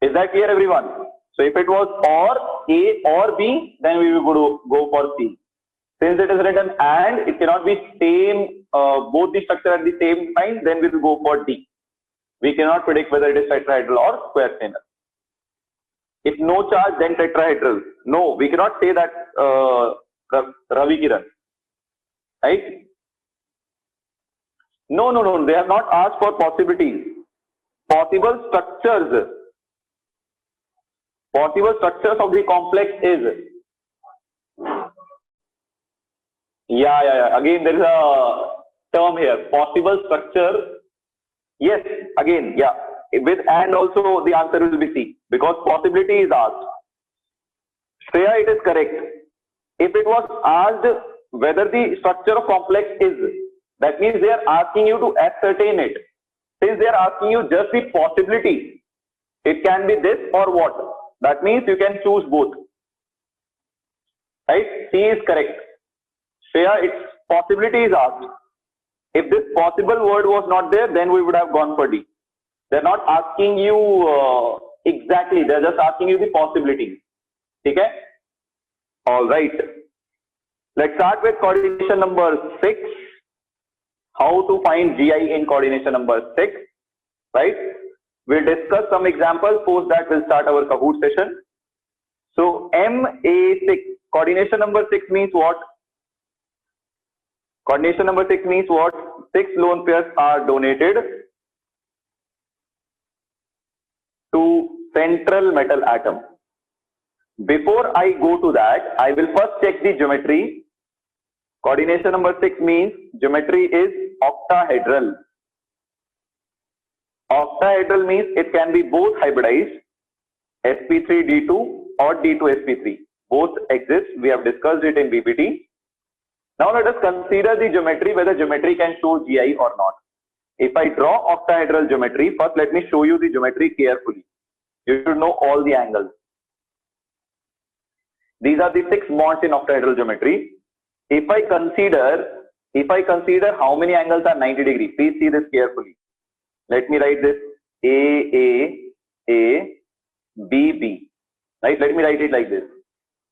Is that clear, everyone? So if it was or A or B, then we will go for C. Since it is written and, it cannot be same, both the structure at the same time, then we will go for D. We cannot predict whether it is tetrahedral or square planar. If no charge, then tetrahedral. No, we cannot say that, Ravi Kiran. Right? No. They have not asked for possibilities. Possible structures. Possible structures of the complex is. Yeah. Again, there is a term here. Possible structure. Yes. Again, yeah. With and also the answer will be C, because possibility is asked. Shreya, it is correct. If it was asked whether the structure of complex is, that means they are asking you to ascertain it. Since they are asking you just the possibility, it can be this or what. That means you can choose both. Right? C is correct. Shreya, its possibility is asked. If this possible word was not there, then we would have gone for D. They're not asking you exactly, they're just asking you the possibilities. Okay? All right. Let's start with coordination number 6. How to find GI in coordination number 6. Right? We'll discuss some examples, post that we'll start our Kahoot session. So MA6, coordination number 6 means what? Coordination number 6 means what? 6 lone pairs are donated to central metal atom. Before I go to that, I will first check the geometry. Coordination number 6 means geometry is octahedral. Octahedral means it can be both hybridized, sp3d2 or d2sp3. Both exist. We have discussed it in BPT. Now let us consider the geometry, whether geometry can show GI or not. If I draw octahedral geometry, first let me show you the geometry carefully. You should know all the angles. These are the 6 bonds in octahedral geometry. If I consider how many angles are 90 degrees, please see this carefully. Let me write this A, B. Right? Let me write it like this.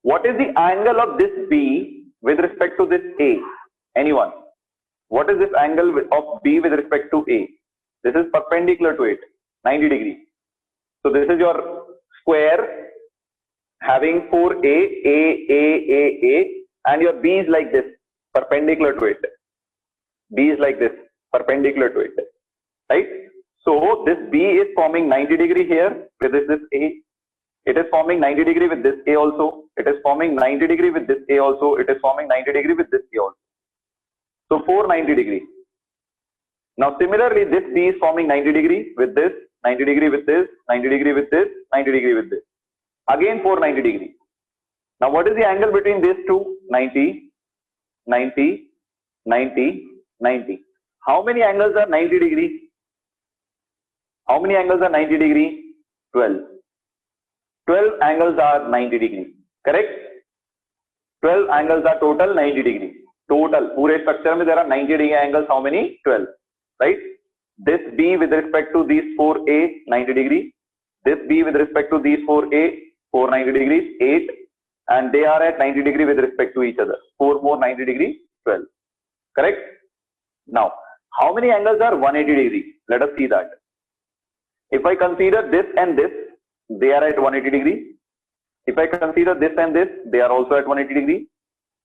What is the angle of this B with respect to this A? Anyone? What is this angle of B with respect to A? This is perpendicular to it, 90 degrees. So this is your square having 4A, A, and your B is like this, perpendicular to it. B is like this, perpendicular to it. Right? So this B is forming 90 degree here with this A. It is forming 90 degree with this A also. It is forming 90 degree with this A also. It is forming 90 degree with this A also. So 490 degree. Now similarly, this B is forming 90 degree with this, 90 degree with this, 90 degree with this, 90 degree with this. Again 490 degree. Now what is the angle between these two? 90, 90, 90, 90. How many angles are 90 degree? How many angles are 90 degree? 12. 12 angles are 90 degree. Correct? 12 angles are total 90 degree. Total. Pure structure mein there are 90 degree angles. How many? 12. Right? This B with respect to these 4A, 90 degree. This B with respect to these 4A, 490 degrees, 8. And they are at 90 degree with respect to each other. 4 more 90 degree, 12. Correct? Now, how many angles are 180 degree? Let us see that. If I consider this and this, they are at 180 degree. If I consider this and this, they are also at 180 degree.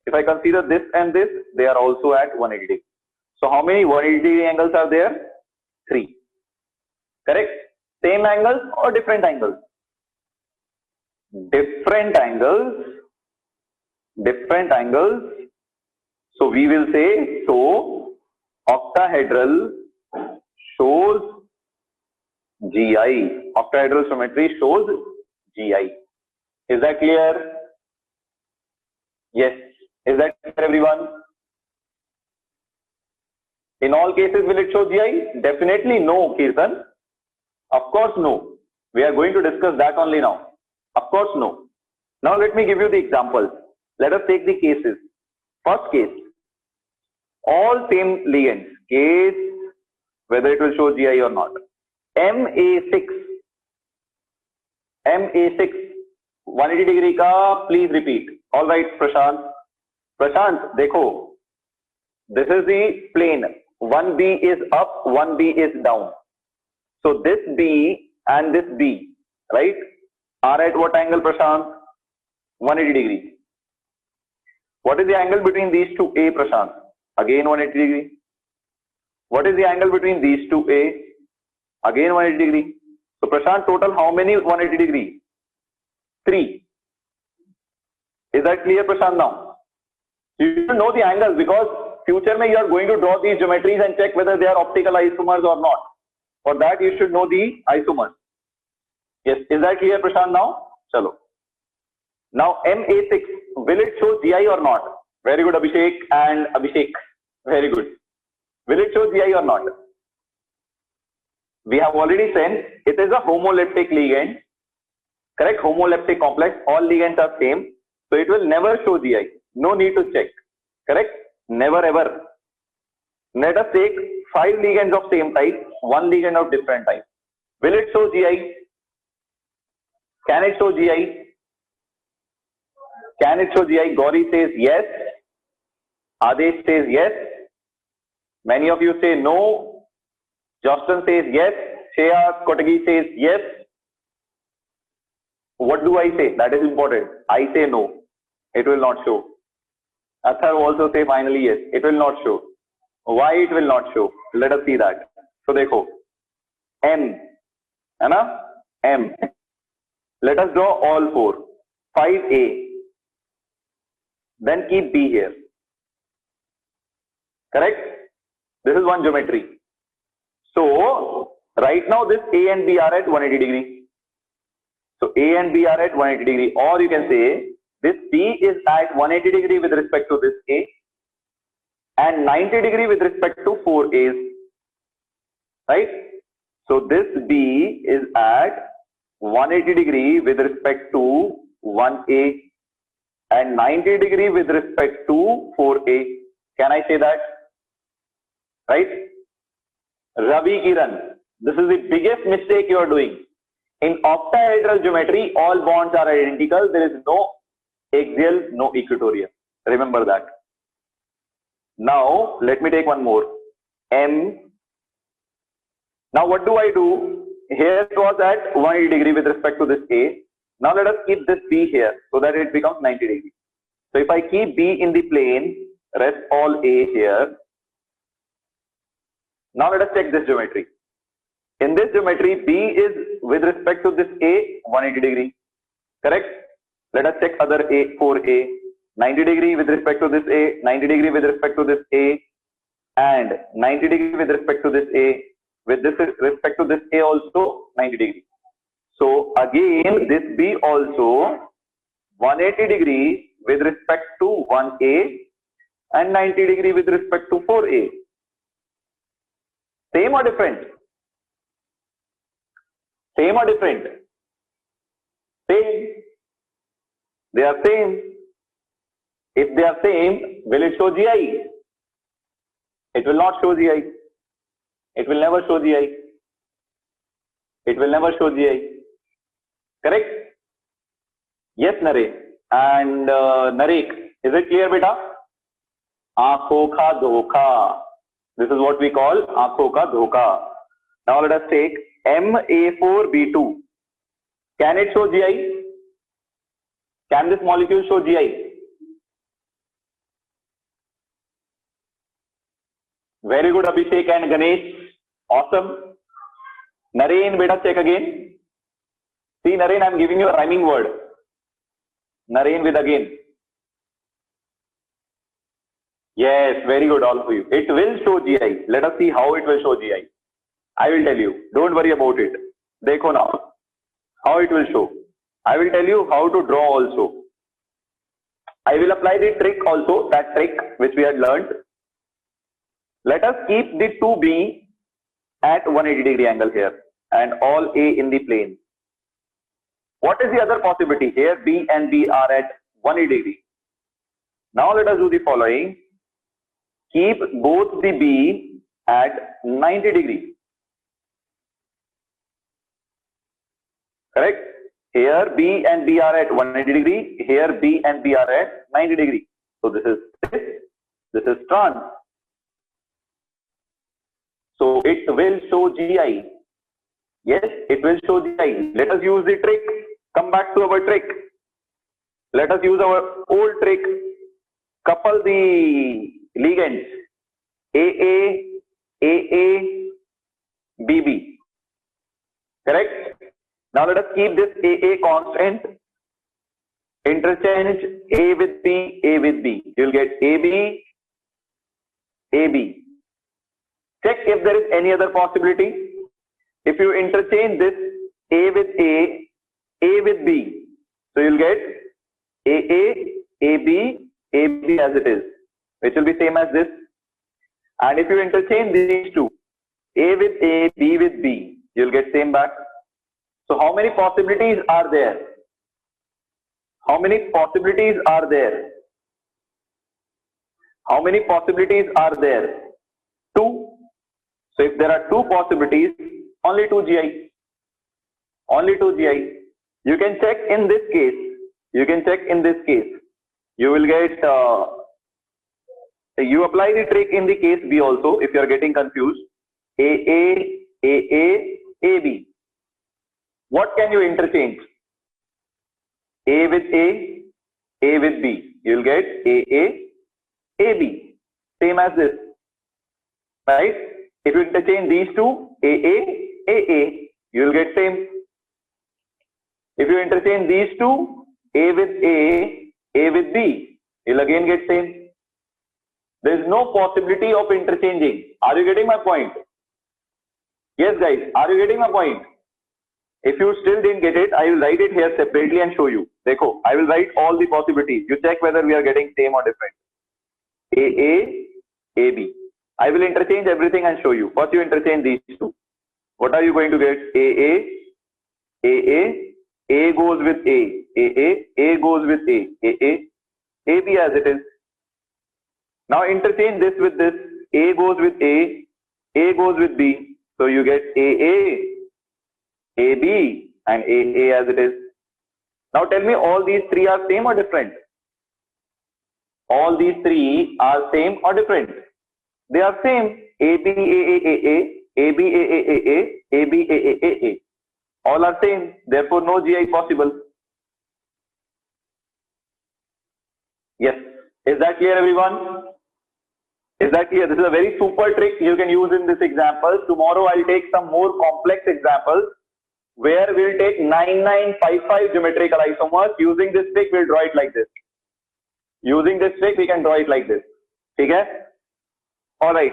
If I consider this and this, they are also at 180 degree. So how many 180 degree angles are there? 3. Correct? Same angles or different angles? Different angles. Different angles. So we will say, so octahedral shows GI. Octahedral geometry shows GI. Is that clear? Yes. Is that clear, everyone? In all cases, will it show GI? Definitely no, Kirtan. Of course, no. We are going to discuss that only now. Of course, no. Now let me give you the examples. Let us take the cases. First case, all same ligands. Case, whether it will show GI or not. MA6 180 degree का please repeat. All right प्रशांत देखो, this is the plane. 1B is up, 1B is down. So this B and this B, right, are at what angle, Prashant? 180 degree. What is the angle between these two A, Prashant? Again 180 degree. What is the angle between these two A? Again 180 degree. So Prashant, total how many 180 degree? 3. Is that clear, Prashant, now? You should know the angles because future mein you are going to draw these geometries and check whether they are optical isomers or not. For that you should know the isomers. Yes, is that clear, Prashant, now? Chalo. Now MA6, will it show GI or not? Very good, Abhishek and Abhishek. Very good. Will it show GI or not? We have already said it is a homoleptic ligand. Correct? Homoleptic complex. All ligands are same. So it will never show GI. No need to check. Correct? Never ever. Let us take 5 ligands of same type, 1 ligand of different type. Will it show GI? Can it show GI? Can it show GI? Gauri says yes. Adesh says yes. Many of you say no. Justin says yes. Shreya Kotagi says yes. What do I say? That is important. I say no. It will not show. Athar also say finally yes. It will not show. Why it will not show? Let us see that. So देखो, M, है ना? M. Let us draw all 4. 5A. Then keep B here. Correct? This is one geometry. So right now this A and B are at 180 degree. So A and B are at 180 degree, or you can say this B is at 180 degree with respect to this A and 90 degree with respect to 4 A's, right? So this B is at 180 degree with respect to 1A and 90 degree with respect to 4A. Can I say that? Right? Ravi Kiran, this is the biggest mistake you are doing. In octahedral geometry, all bonds are identical. There is no axial, no equatorial. Remember that. Now, let me take one more. M. Now, what do I do? Here it was at 180 degree with respect to this A. Now, let us keep this B here so that it becomes 90 degree. So, if I keep B in the plane, rest all A here. Now, let us check this geometry. In this geometry, B is with respect to this A 180 degree. Correct? Let us check other A, 4A. 90 degree with respect to this A, 90 degree with respect to this A, and 90 degree with respect to this A. With this respect to this A also 90 degree. So again, this B also 180 degree with respect to 1A and 90 degree with respect to 4A. Same or different? Same or different? Same. They are same. If they are same, will it show GI? It will not show GI. It will never show GI. It will never show GI. Correct? Yes, Nare. And Narek, is it clear, beta? Aankhon ka dhokha. This is what we call aankhon ka dhokha. Now let us take MA4B2. Can it show GI? Can this molecule show GI? Very good, Abhishek and Ganesh. Awesome. Naren, beta, check again. See, Naren, I am giving you a rhyming word. Naren with again. Yes, very good, all of you. It will show GI. Let us see how it will show GI. I will tell you. Don't worry about it. Dekho now. How it will show. I will tell you how to draw also. I will apply the trick also, that trick which we had learned. Let us keep the 2B at 180 degree angle here and all A in the plane. What is the other possibility? Here B and B are at 180 degree. Now let us do the following. Keep both the B at 90 degree. correct? Here B and B are at 180 degree. Here B and B are at 90 degree. So this is trans. So it will show GI. Yes, it will show GI. Let us use the trick. Come back to our trick. Let us use our old trick. Couple the ligands AA, BB. Correct? Now let us keep this AA constant. Interchange A with B, A with B. You will get AB, AB. Check if there is any other possibility. If you interchange this A with A with B, so you will get AA, AB, AB as it is, which will be same as this. And if you interchange these two, A with A, B with B, you will get same back. So how many possibilities are there? How many possibilities are there? How many possibilities are there? 2. So if there are 2 possibilities, only 2 GI. Only 2 GI. You can check in this case. You can check in this case. You will get, you apply the trick in the case B also if you are getting confused. AA, AB. What can you interchange? A with A with B. You will get AA, AB. Same as this. Right? If you interchange these two, AA, you will get same. If you interchange these two, A with B, you will again get same. There is no possibility of interchanging. Are you getting my point? Yes, guys. Are you getting my point? If you still didn't get it, I will write it here separately and show you. Dekho, I will write all the possibilities. You check whether we are getting same or different. AA, AB. I will interchange everything and show you. First you interchange these two. What are you going to get? A goes with A goes with A, AB as it is. Now interchange this with this. A goes with A goes with B. So you get AA, AB and AA as it is. Now tell me, all these 3 are same or different? All these 3 are same or different? They are same. AB, AA, AB, AA, AB, AA. All are same. Therefore, no GI possible. Yes. Is that clear, everyone? Is that clear? This is a very super trick you can use in this example. Tomorrow, I'll take some more complex examples where we'll take 9955 geometrical isomers. Using this trick, we'll draw it like this. Using this trick, we can draw it like this. Okay? Alright.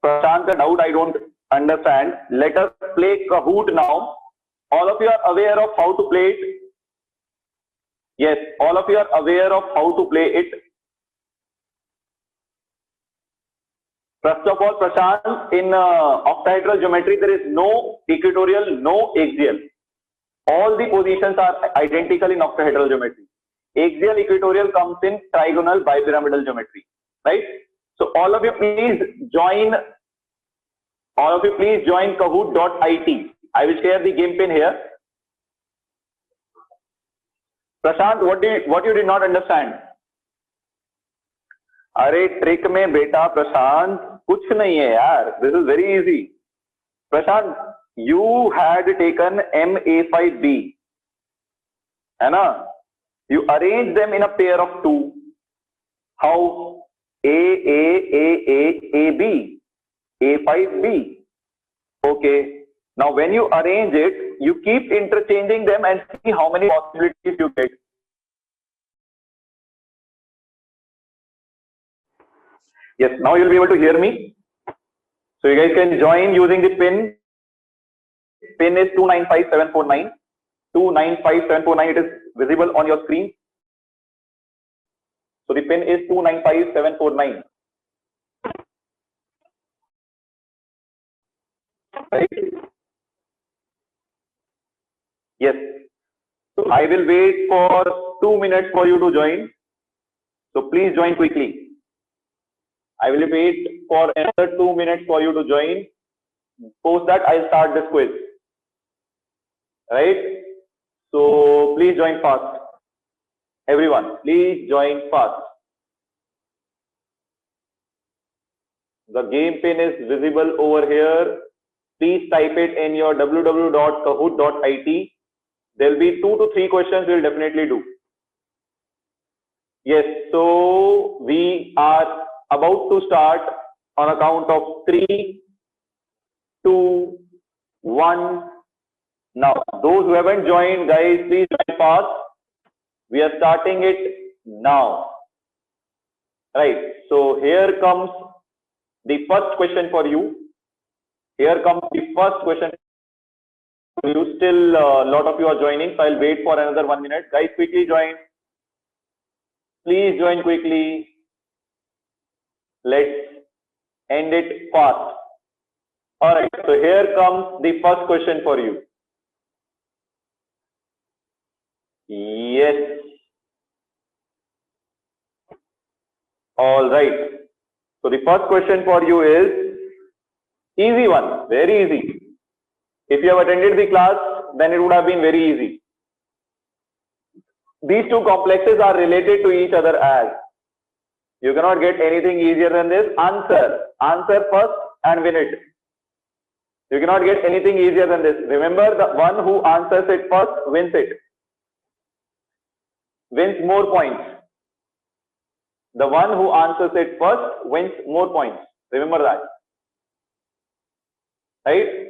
Prashant, doubt I don't understand. Let us play Kahoot now. All of you are aware of how to play it? Yes, all of you are aware of how to play it. First of all, Prashant, in octahedral geometry, there is no equatorial, no axial. All the positions are identical in octahedral geometry. Axial, equatorial comes in trigonal bipyramidal geometry, right? So all of you please join Kahoot.it. I will share the game pin here. Prashant, what you did not understand? अरे trick में बेटा प्रशांत कुछ नहीं है यार. This is very easy. Prashant, you had taken MA5B, है ना? You arrange them in a pair of 2. How? A, A5B. Okay. Now when you arrange it, you keep interchanging them and see how many possibilities you get. Yes, now you'll be able to hear me. So you guys can join using the pin. Pin is 295749. 295749. It is visible on your screen. So the pin is 295749. Right? Yes. So I will wait for 2 minutes for you to join. So please join quickly. I will wait for another 2 minutes for you to join. Post that, I'll start this quiz. right? So please join fast. Everyone, please join fast. The game pin is visible over here. Please type it in your www.kahoot.it. There'll be 2 to 3 questions we'll definitely do. Yes, so we are about to start on a count of 3, 2, 1. Now, those who haven't joined, guys, please join fast. We are starting it now. Right, so here comes the first question for you. Here comes the first question for you. Still, a lot of you are joining, so I'll wait for another 1 minute. Guys, quickly join. Please join quickly. Let's end it fast. All right, so here comes the first question for you. Yes. All right. So the first question for you is easy one, very easy. If you have attended the class, then it would have been very easy. These two complexes are related to each other as. You cannot get anything easier than this. Answer first and win it. You cannot get anything easier than this. Remember, the one who answers it first wins it. Wins more points. The one who answers it first wins more points. Remember that. Right?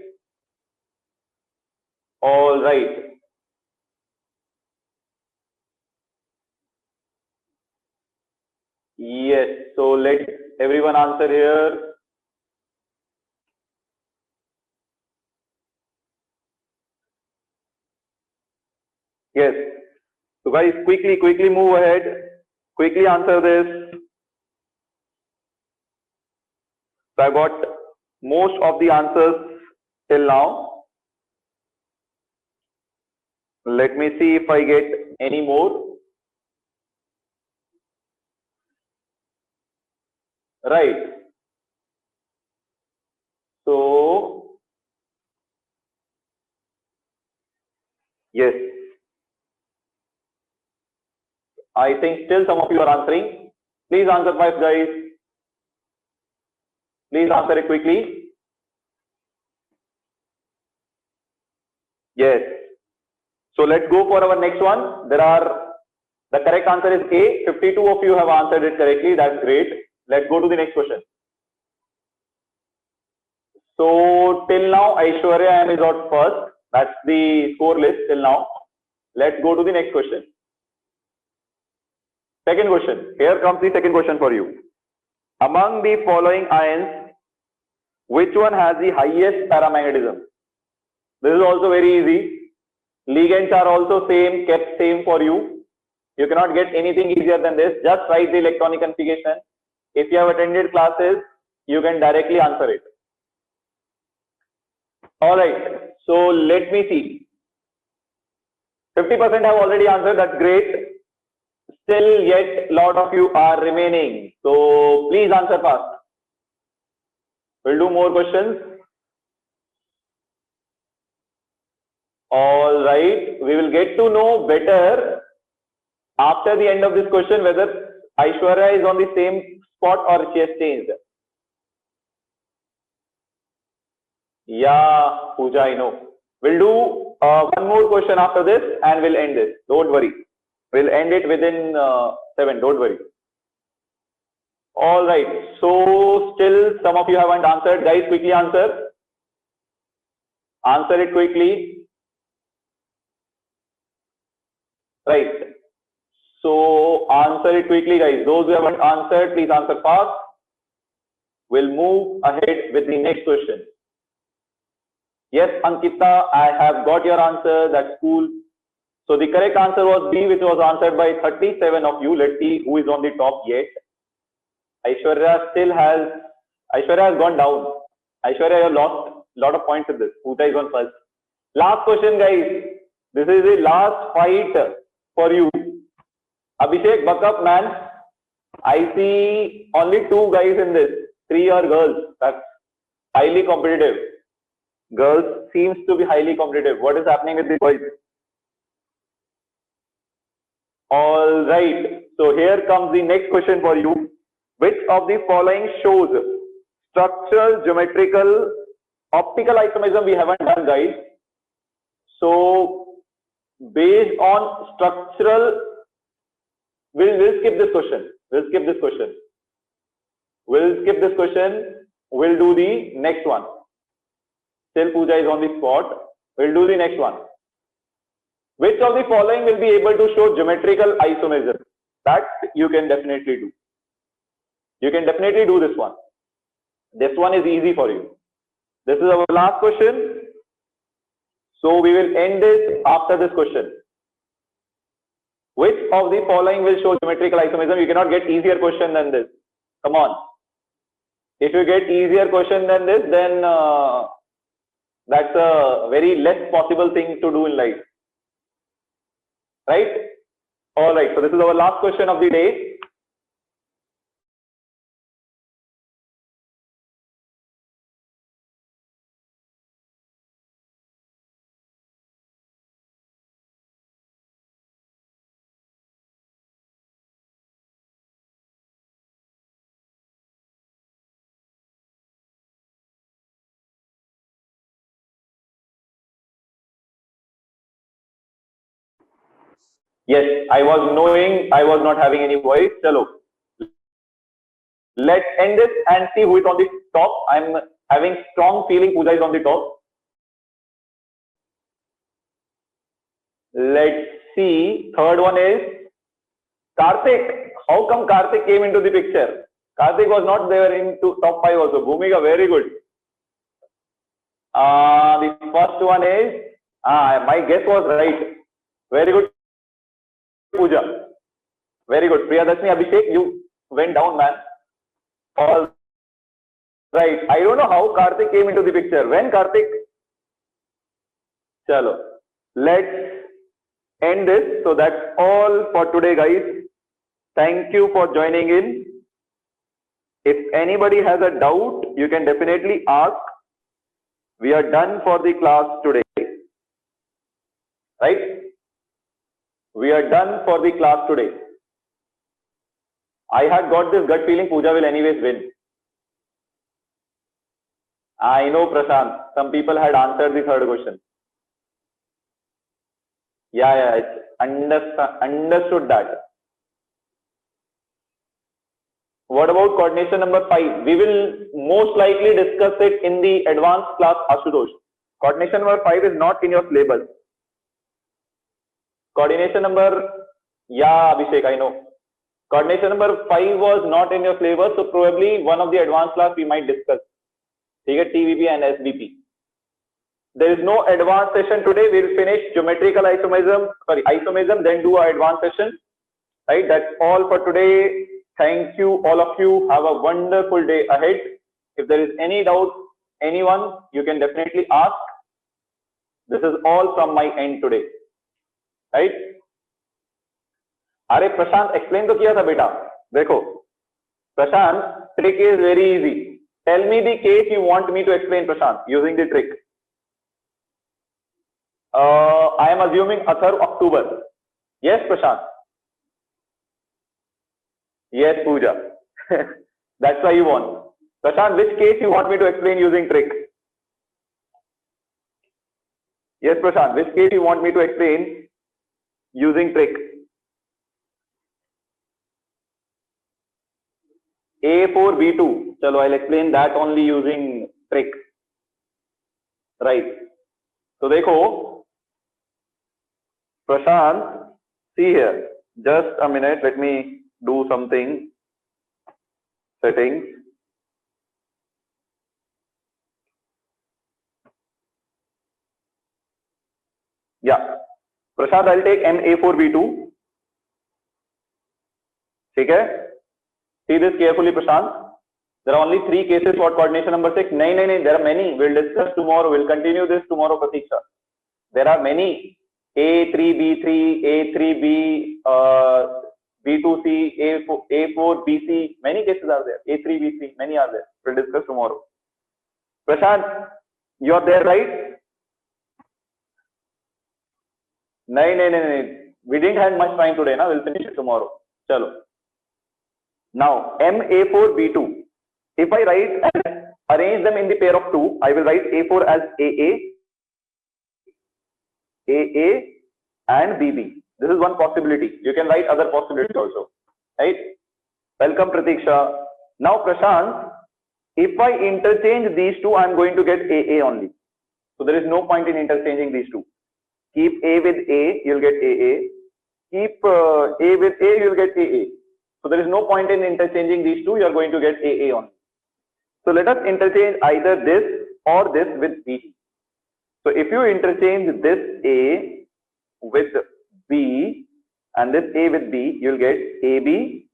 All right. Yes. So let everyone answer here. Yes. So guys, quickly move ahead. Quickly answer this. So I got most of the answers till now. Let me see if I get any more. Right. So, yes. I think still some of you are answering. Please answer fast, guys. Please answer it quickly. Yes. So let's go for our next one. The correct answer is A. 52 of you have answered it correctly. That's great. Let's go to the next question. So till now, Aishwarya is out first. That's the score list till now. Let's go to the next question. Second question. Here comes the second question for you. Among the following ions, which one has the highest paramagnetism? This is also very easy. Ligands are also kept same for you. You cannot get anything easier than this. Just write the electronic configuration. If you have attended classes, you can directly answer it. All right. So let me see. 50% have already answered. That's great. Still yet lot of you are remaining. So please answer fast. We'll do more questions. All right. We will get to know better after the end of this question whether Aishwarya is on the same spot or she has changed. Yeah, Pooja, I know. We'll do one more question after this and we'll end this. Don't worry. We'll end it within 7. Don't worry. All right. So still some of you haven't answered. Guys, quickly answer. Answer it quickly. Right. So answer it quickly, guys. Those who haven't answered, please answer fast. We'll move ahead with the next question. Yes, Ankita, I have got your answer. That's cool. So the correct answer was B, which was answered by 37 of you. Let's see who is on the top yet. Aishwarya has gone down. Aishwarya, you have lost a lot of points in this. Pooja is on first. Last question, guys. This is the last fight for you. Abhishek, buck up, man. I see only 2 guys in this. 3 are girls. That's highly competitive. Girls seems to be highly competitive. What is happening with the boys? All right. So here comes the next question for you. Which of the following shows structural, geometrical, optical isomerism? We haven't done, guys. So based on structural, we'll skip this question. We'll skip this question. We'll skip this question. We'll do the next one. Still Pooja is on the spot. We'll do the next one. Which of the following will be able to show geometrical isomerism? That you can definitely do. You can definitely do this one. This one is easy for you. This is our last question. So we will end this after this question. Which of the following will show geometrical isomerism? You cannot get easier question than this. Come on. If you get easier question than this, then that's a very less possible thing to do in life. Right? All right. So this is our last question of the day. Yes, I was knowing I was not having any voice. Chalo. Let's end this and see who is on the top. I'm having strong feeling Pooja is on the top. Let's see. Third one is Karthik. How come Karthik came into the picture? Karthik was not there into top 5 also. Bhumika, very good. The first one is, my guess was right. Very good, Pooja. Very good. Priyadarshini, Abhishek, you went down, man. All right. I don't know how Karthik came into the picture. When Karthik? Chalo. Let's end this. So that's all for today, guys. Thank you for joining in. If anybody has a doubt, you can definitely ask. We are done for the class today. Right? We are done for the class today. I had got this gut feeling Pooja will anyways win. I know, Prashant. Some people had answered the third question. Yeah, it's understood that. What about coordination number 5? We will most likely discuss it in the advanced class, Ashutosh. Coordination number 5 is not in your syllabus. Coordination number, yeah, Abhishek, I know. Coordination number 5 was not in your syllabus, so probably one of the advanced class we might discuss. TVP and SBP. There is no advanced session today. We will finish geometrical isomerism, then do our advanced session. Right? That's all for today. Thank you, all of you. Have a wonderful day ahead. If there is any doubt, anyone, you can definitely ask. This is all from my end today. Right? अरे प्रशांत explain तो किया था बेटा. देखो प्रशांत, trick is very easy. Tell me the case you want me to explain, Prashant, using the trick. I am assuming Athar October. Yes, Prashant. Yes, Pooja. That's why you want. Prashant, which case you want me to explain using trick? Yes, Prashant, which case you want me to explain using trick? A4, B2. Chalo, I'll explain that only using trick. Right. So, dekho, Prashant, see here. Just a minute. Let me do something. Settings. Yeah. Prashant, I'll take MA4B2. Okay. See this carefully, Prashant. There are only 3 cases for coordination number 6. No, there are many. We'll discuss tomorrow. We'll continue this tomorrow, Pratiksha. There are many. A3B3, A3B, B2C, A4BC. Many cases are there. A3B3. Many are there. We'll discuss tomorrow. Prashant, You are there, right? No. We didn't have much time today, na? We'll finish it tomorrow. Chalo. Now, MA4B2. If I write and arrange them in the pair of 2, I will write A4 as AA, and BB. This is one possibility. You can write other possibilities also, right? Welcome, Pratiksha. Now, Prashant, if I interchange these two, I'm going to get AA only. So there is no point in interchanging these two. Keep A with A, you'll get AA. Keep A with A, you'll get AA. So there is no point in interchanging these two. You're going to get AA only. So let us interchange either this or this with B. So if you interchange this A with B and this A with B, you'll get AB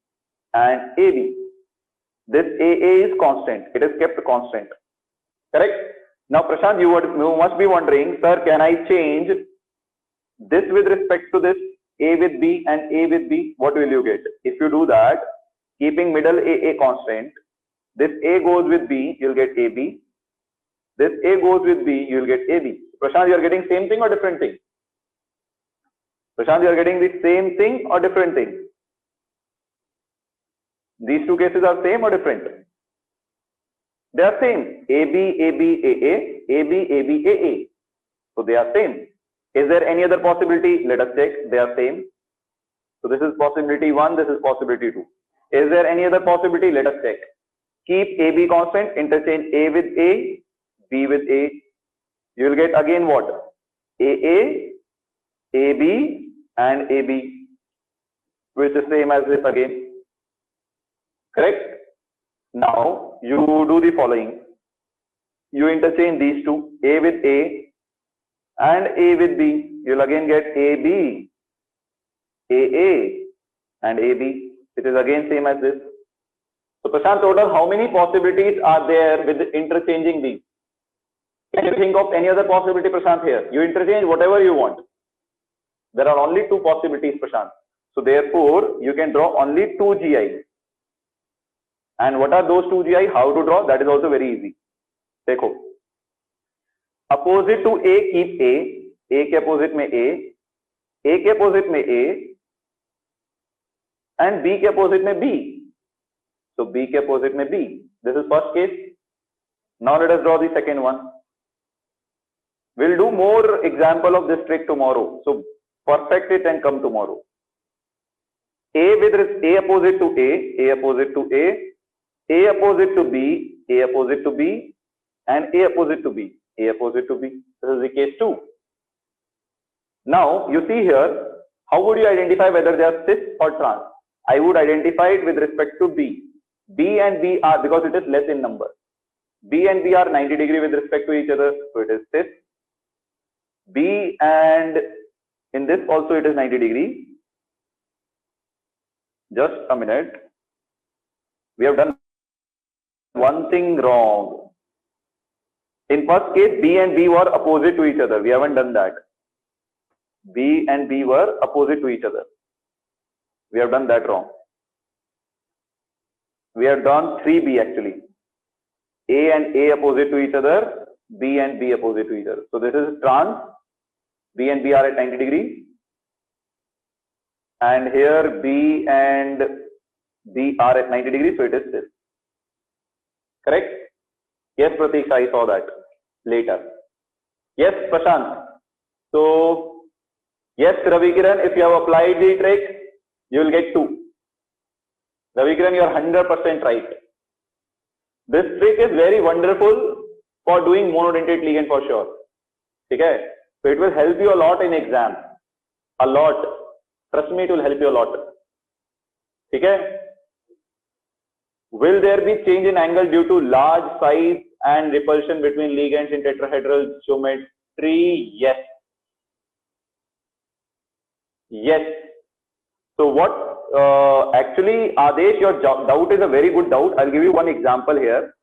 and AB. This AA is constant. It is kept constant. Correct? Now, Prashant, you must be wondering, sir, can I change this with respect to this A with B and A with B? What will you get? If you do that, keeping middle AA constant, this A goes with B, you'll get AB. This A goes with B, you'll get AB. Prashant, you are getting same thing or different thing? Prashant, you are getting the same thing or different thing? These two cases are same or different? They are same. AB, AB, AA, AB, AB, AA. So they are same. Is there any other possibility? Let us check. They are same. So this is possibility 1, this is possibility 2. Is there any other possibility? Let us check. Keep AB constant, interchange A with A, B with A. You will get again what? AA, AB and AB, which is same as this again. Correct? Now you do the following. You interchange these two, A with A and A with B. You will again get AB, AA and AB. It is again same as this. So Prashant, total how many possibilities are there with interchanging these? Can you think of any other possibility, Prashant, here? You interchange whatever you want. There are only 2 possibilities, Prashant. So therefore, you can draw only 2 GI. And what are those 2 GI? How to draw? That is also very easy. Dekho. Opposite to A, keep A के opposite में A के opposite में A, and B के opposite में B. So B के opposite में B. This is first case. Now let us draw the second one. We'll do more example of this trick tomorrow. So perfect it and come tomorrow. A with A opposite to A opposite to A opposite to B, A opposite to B, and A opposite to B, A opposite to B. This is the case 2. Now you see here, how would you identify whether they are cis or trans? I would identify it with respect to B. B and B are, because it is less in number. B and B are 90 degree with respect to each other, so it is cis. B and in this also it is 90 degree. Just a minute. We have done one thing wrong. In first case, B and B were opposite to each other. We haven't done that. B and B were opposite to each other. We have done that wrong. We have done 3B actually. A and A opposite to each other, B and B opposite to each other. So this is trans. B and B are at 90 degree. And here B and B are at 90 degrees, so it is this. Correct? Yes, Pratik, I saw that later. Yes, Prashant. So, yes, Ravi Kiran, if you have applied the trick, you will get 2. Ravi Kiran, you are 100% right. This trick is very wonderful for doing monodentate ligand for sure. Okay? So it will help you a lot in exam. A lot. Trust me, it will help you a lot. Okay? Will there be change in angle due to large size and repulsion between ligands in tetrahedral geometry? Yes. Yes. So what actually, Adesh, your doubt is a very good doubt. I'll give you one example here.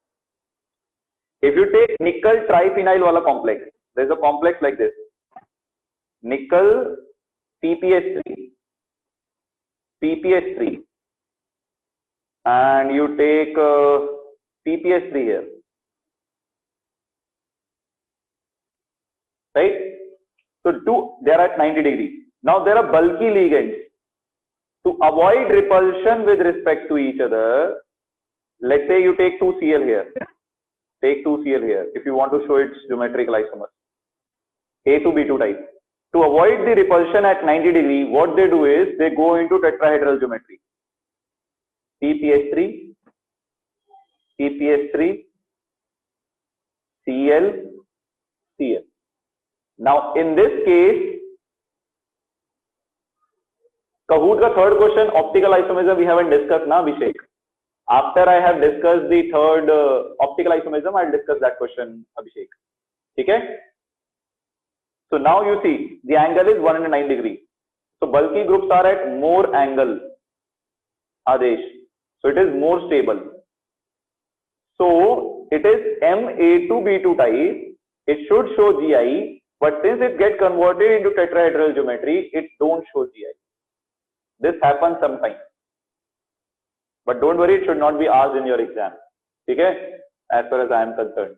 If you take nickel triphenyl wala complex, there's a complex like this. Nickel PPH3, and you take PPH3 here. right? So they are at 90 degrees. Now there are bulky ligands. To avoid repulsion with respect to each other, let's say you take 2Cl here. Take 2Cl here if you want to show its geometrical isomers. A2B2 type. To avoid the repulsion at 90 degree, what they do is they go into tetrahedral geometry. PPH3, PPH3, Cl, Cl. Now in this case, Kahoot ka third question, optical isomerism we haven't discussed now, Abhishek. After I have discussed the third optical isomerism, I'll discuss that question, Abhishek. Okay? So now you see the angle is 109 degrees. So bulky groups are at more angle, Adesh. So it is more stable. So it is Ma2B2 type. It should show GI, but since it gets converted into tetrahedral geometry, it don't show GI. This happens sometimes. But don't worry, it should not be asked in your exam. Okay? As far as I am concerned.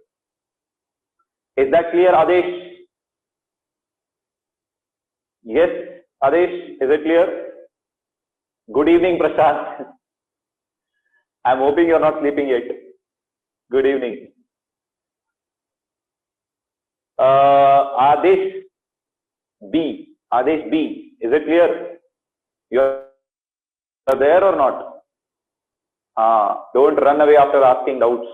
Is that clear, Adesh? Yes, Adesh, is it clear? Good evening, Prashant. I'm hoping you're not sleeping yet. Good evening. Adesh B. Adesh B. Is it clear? You're there or not? Don't run away after asking doubts.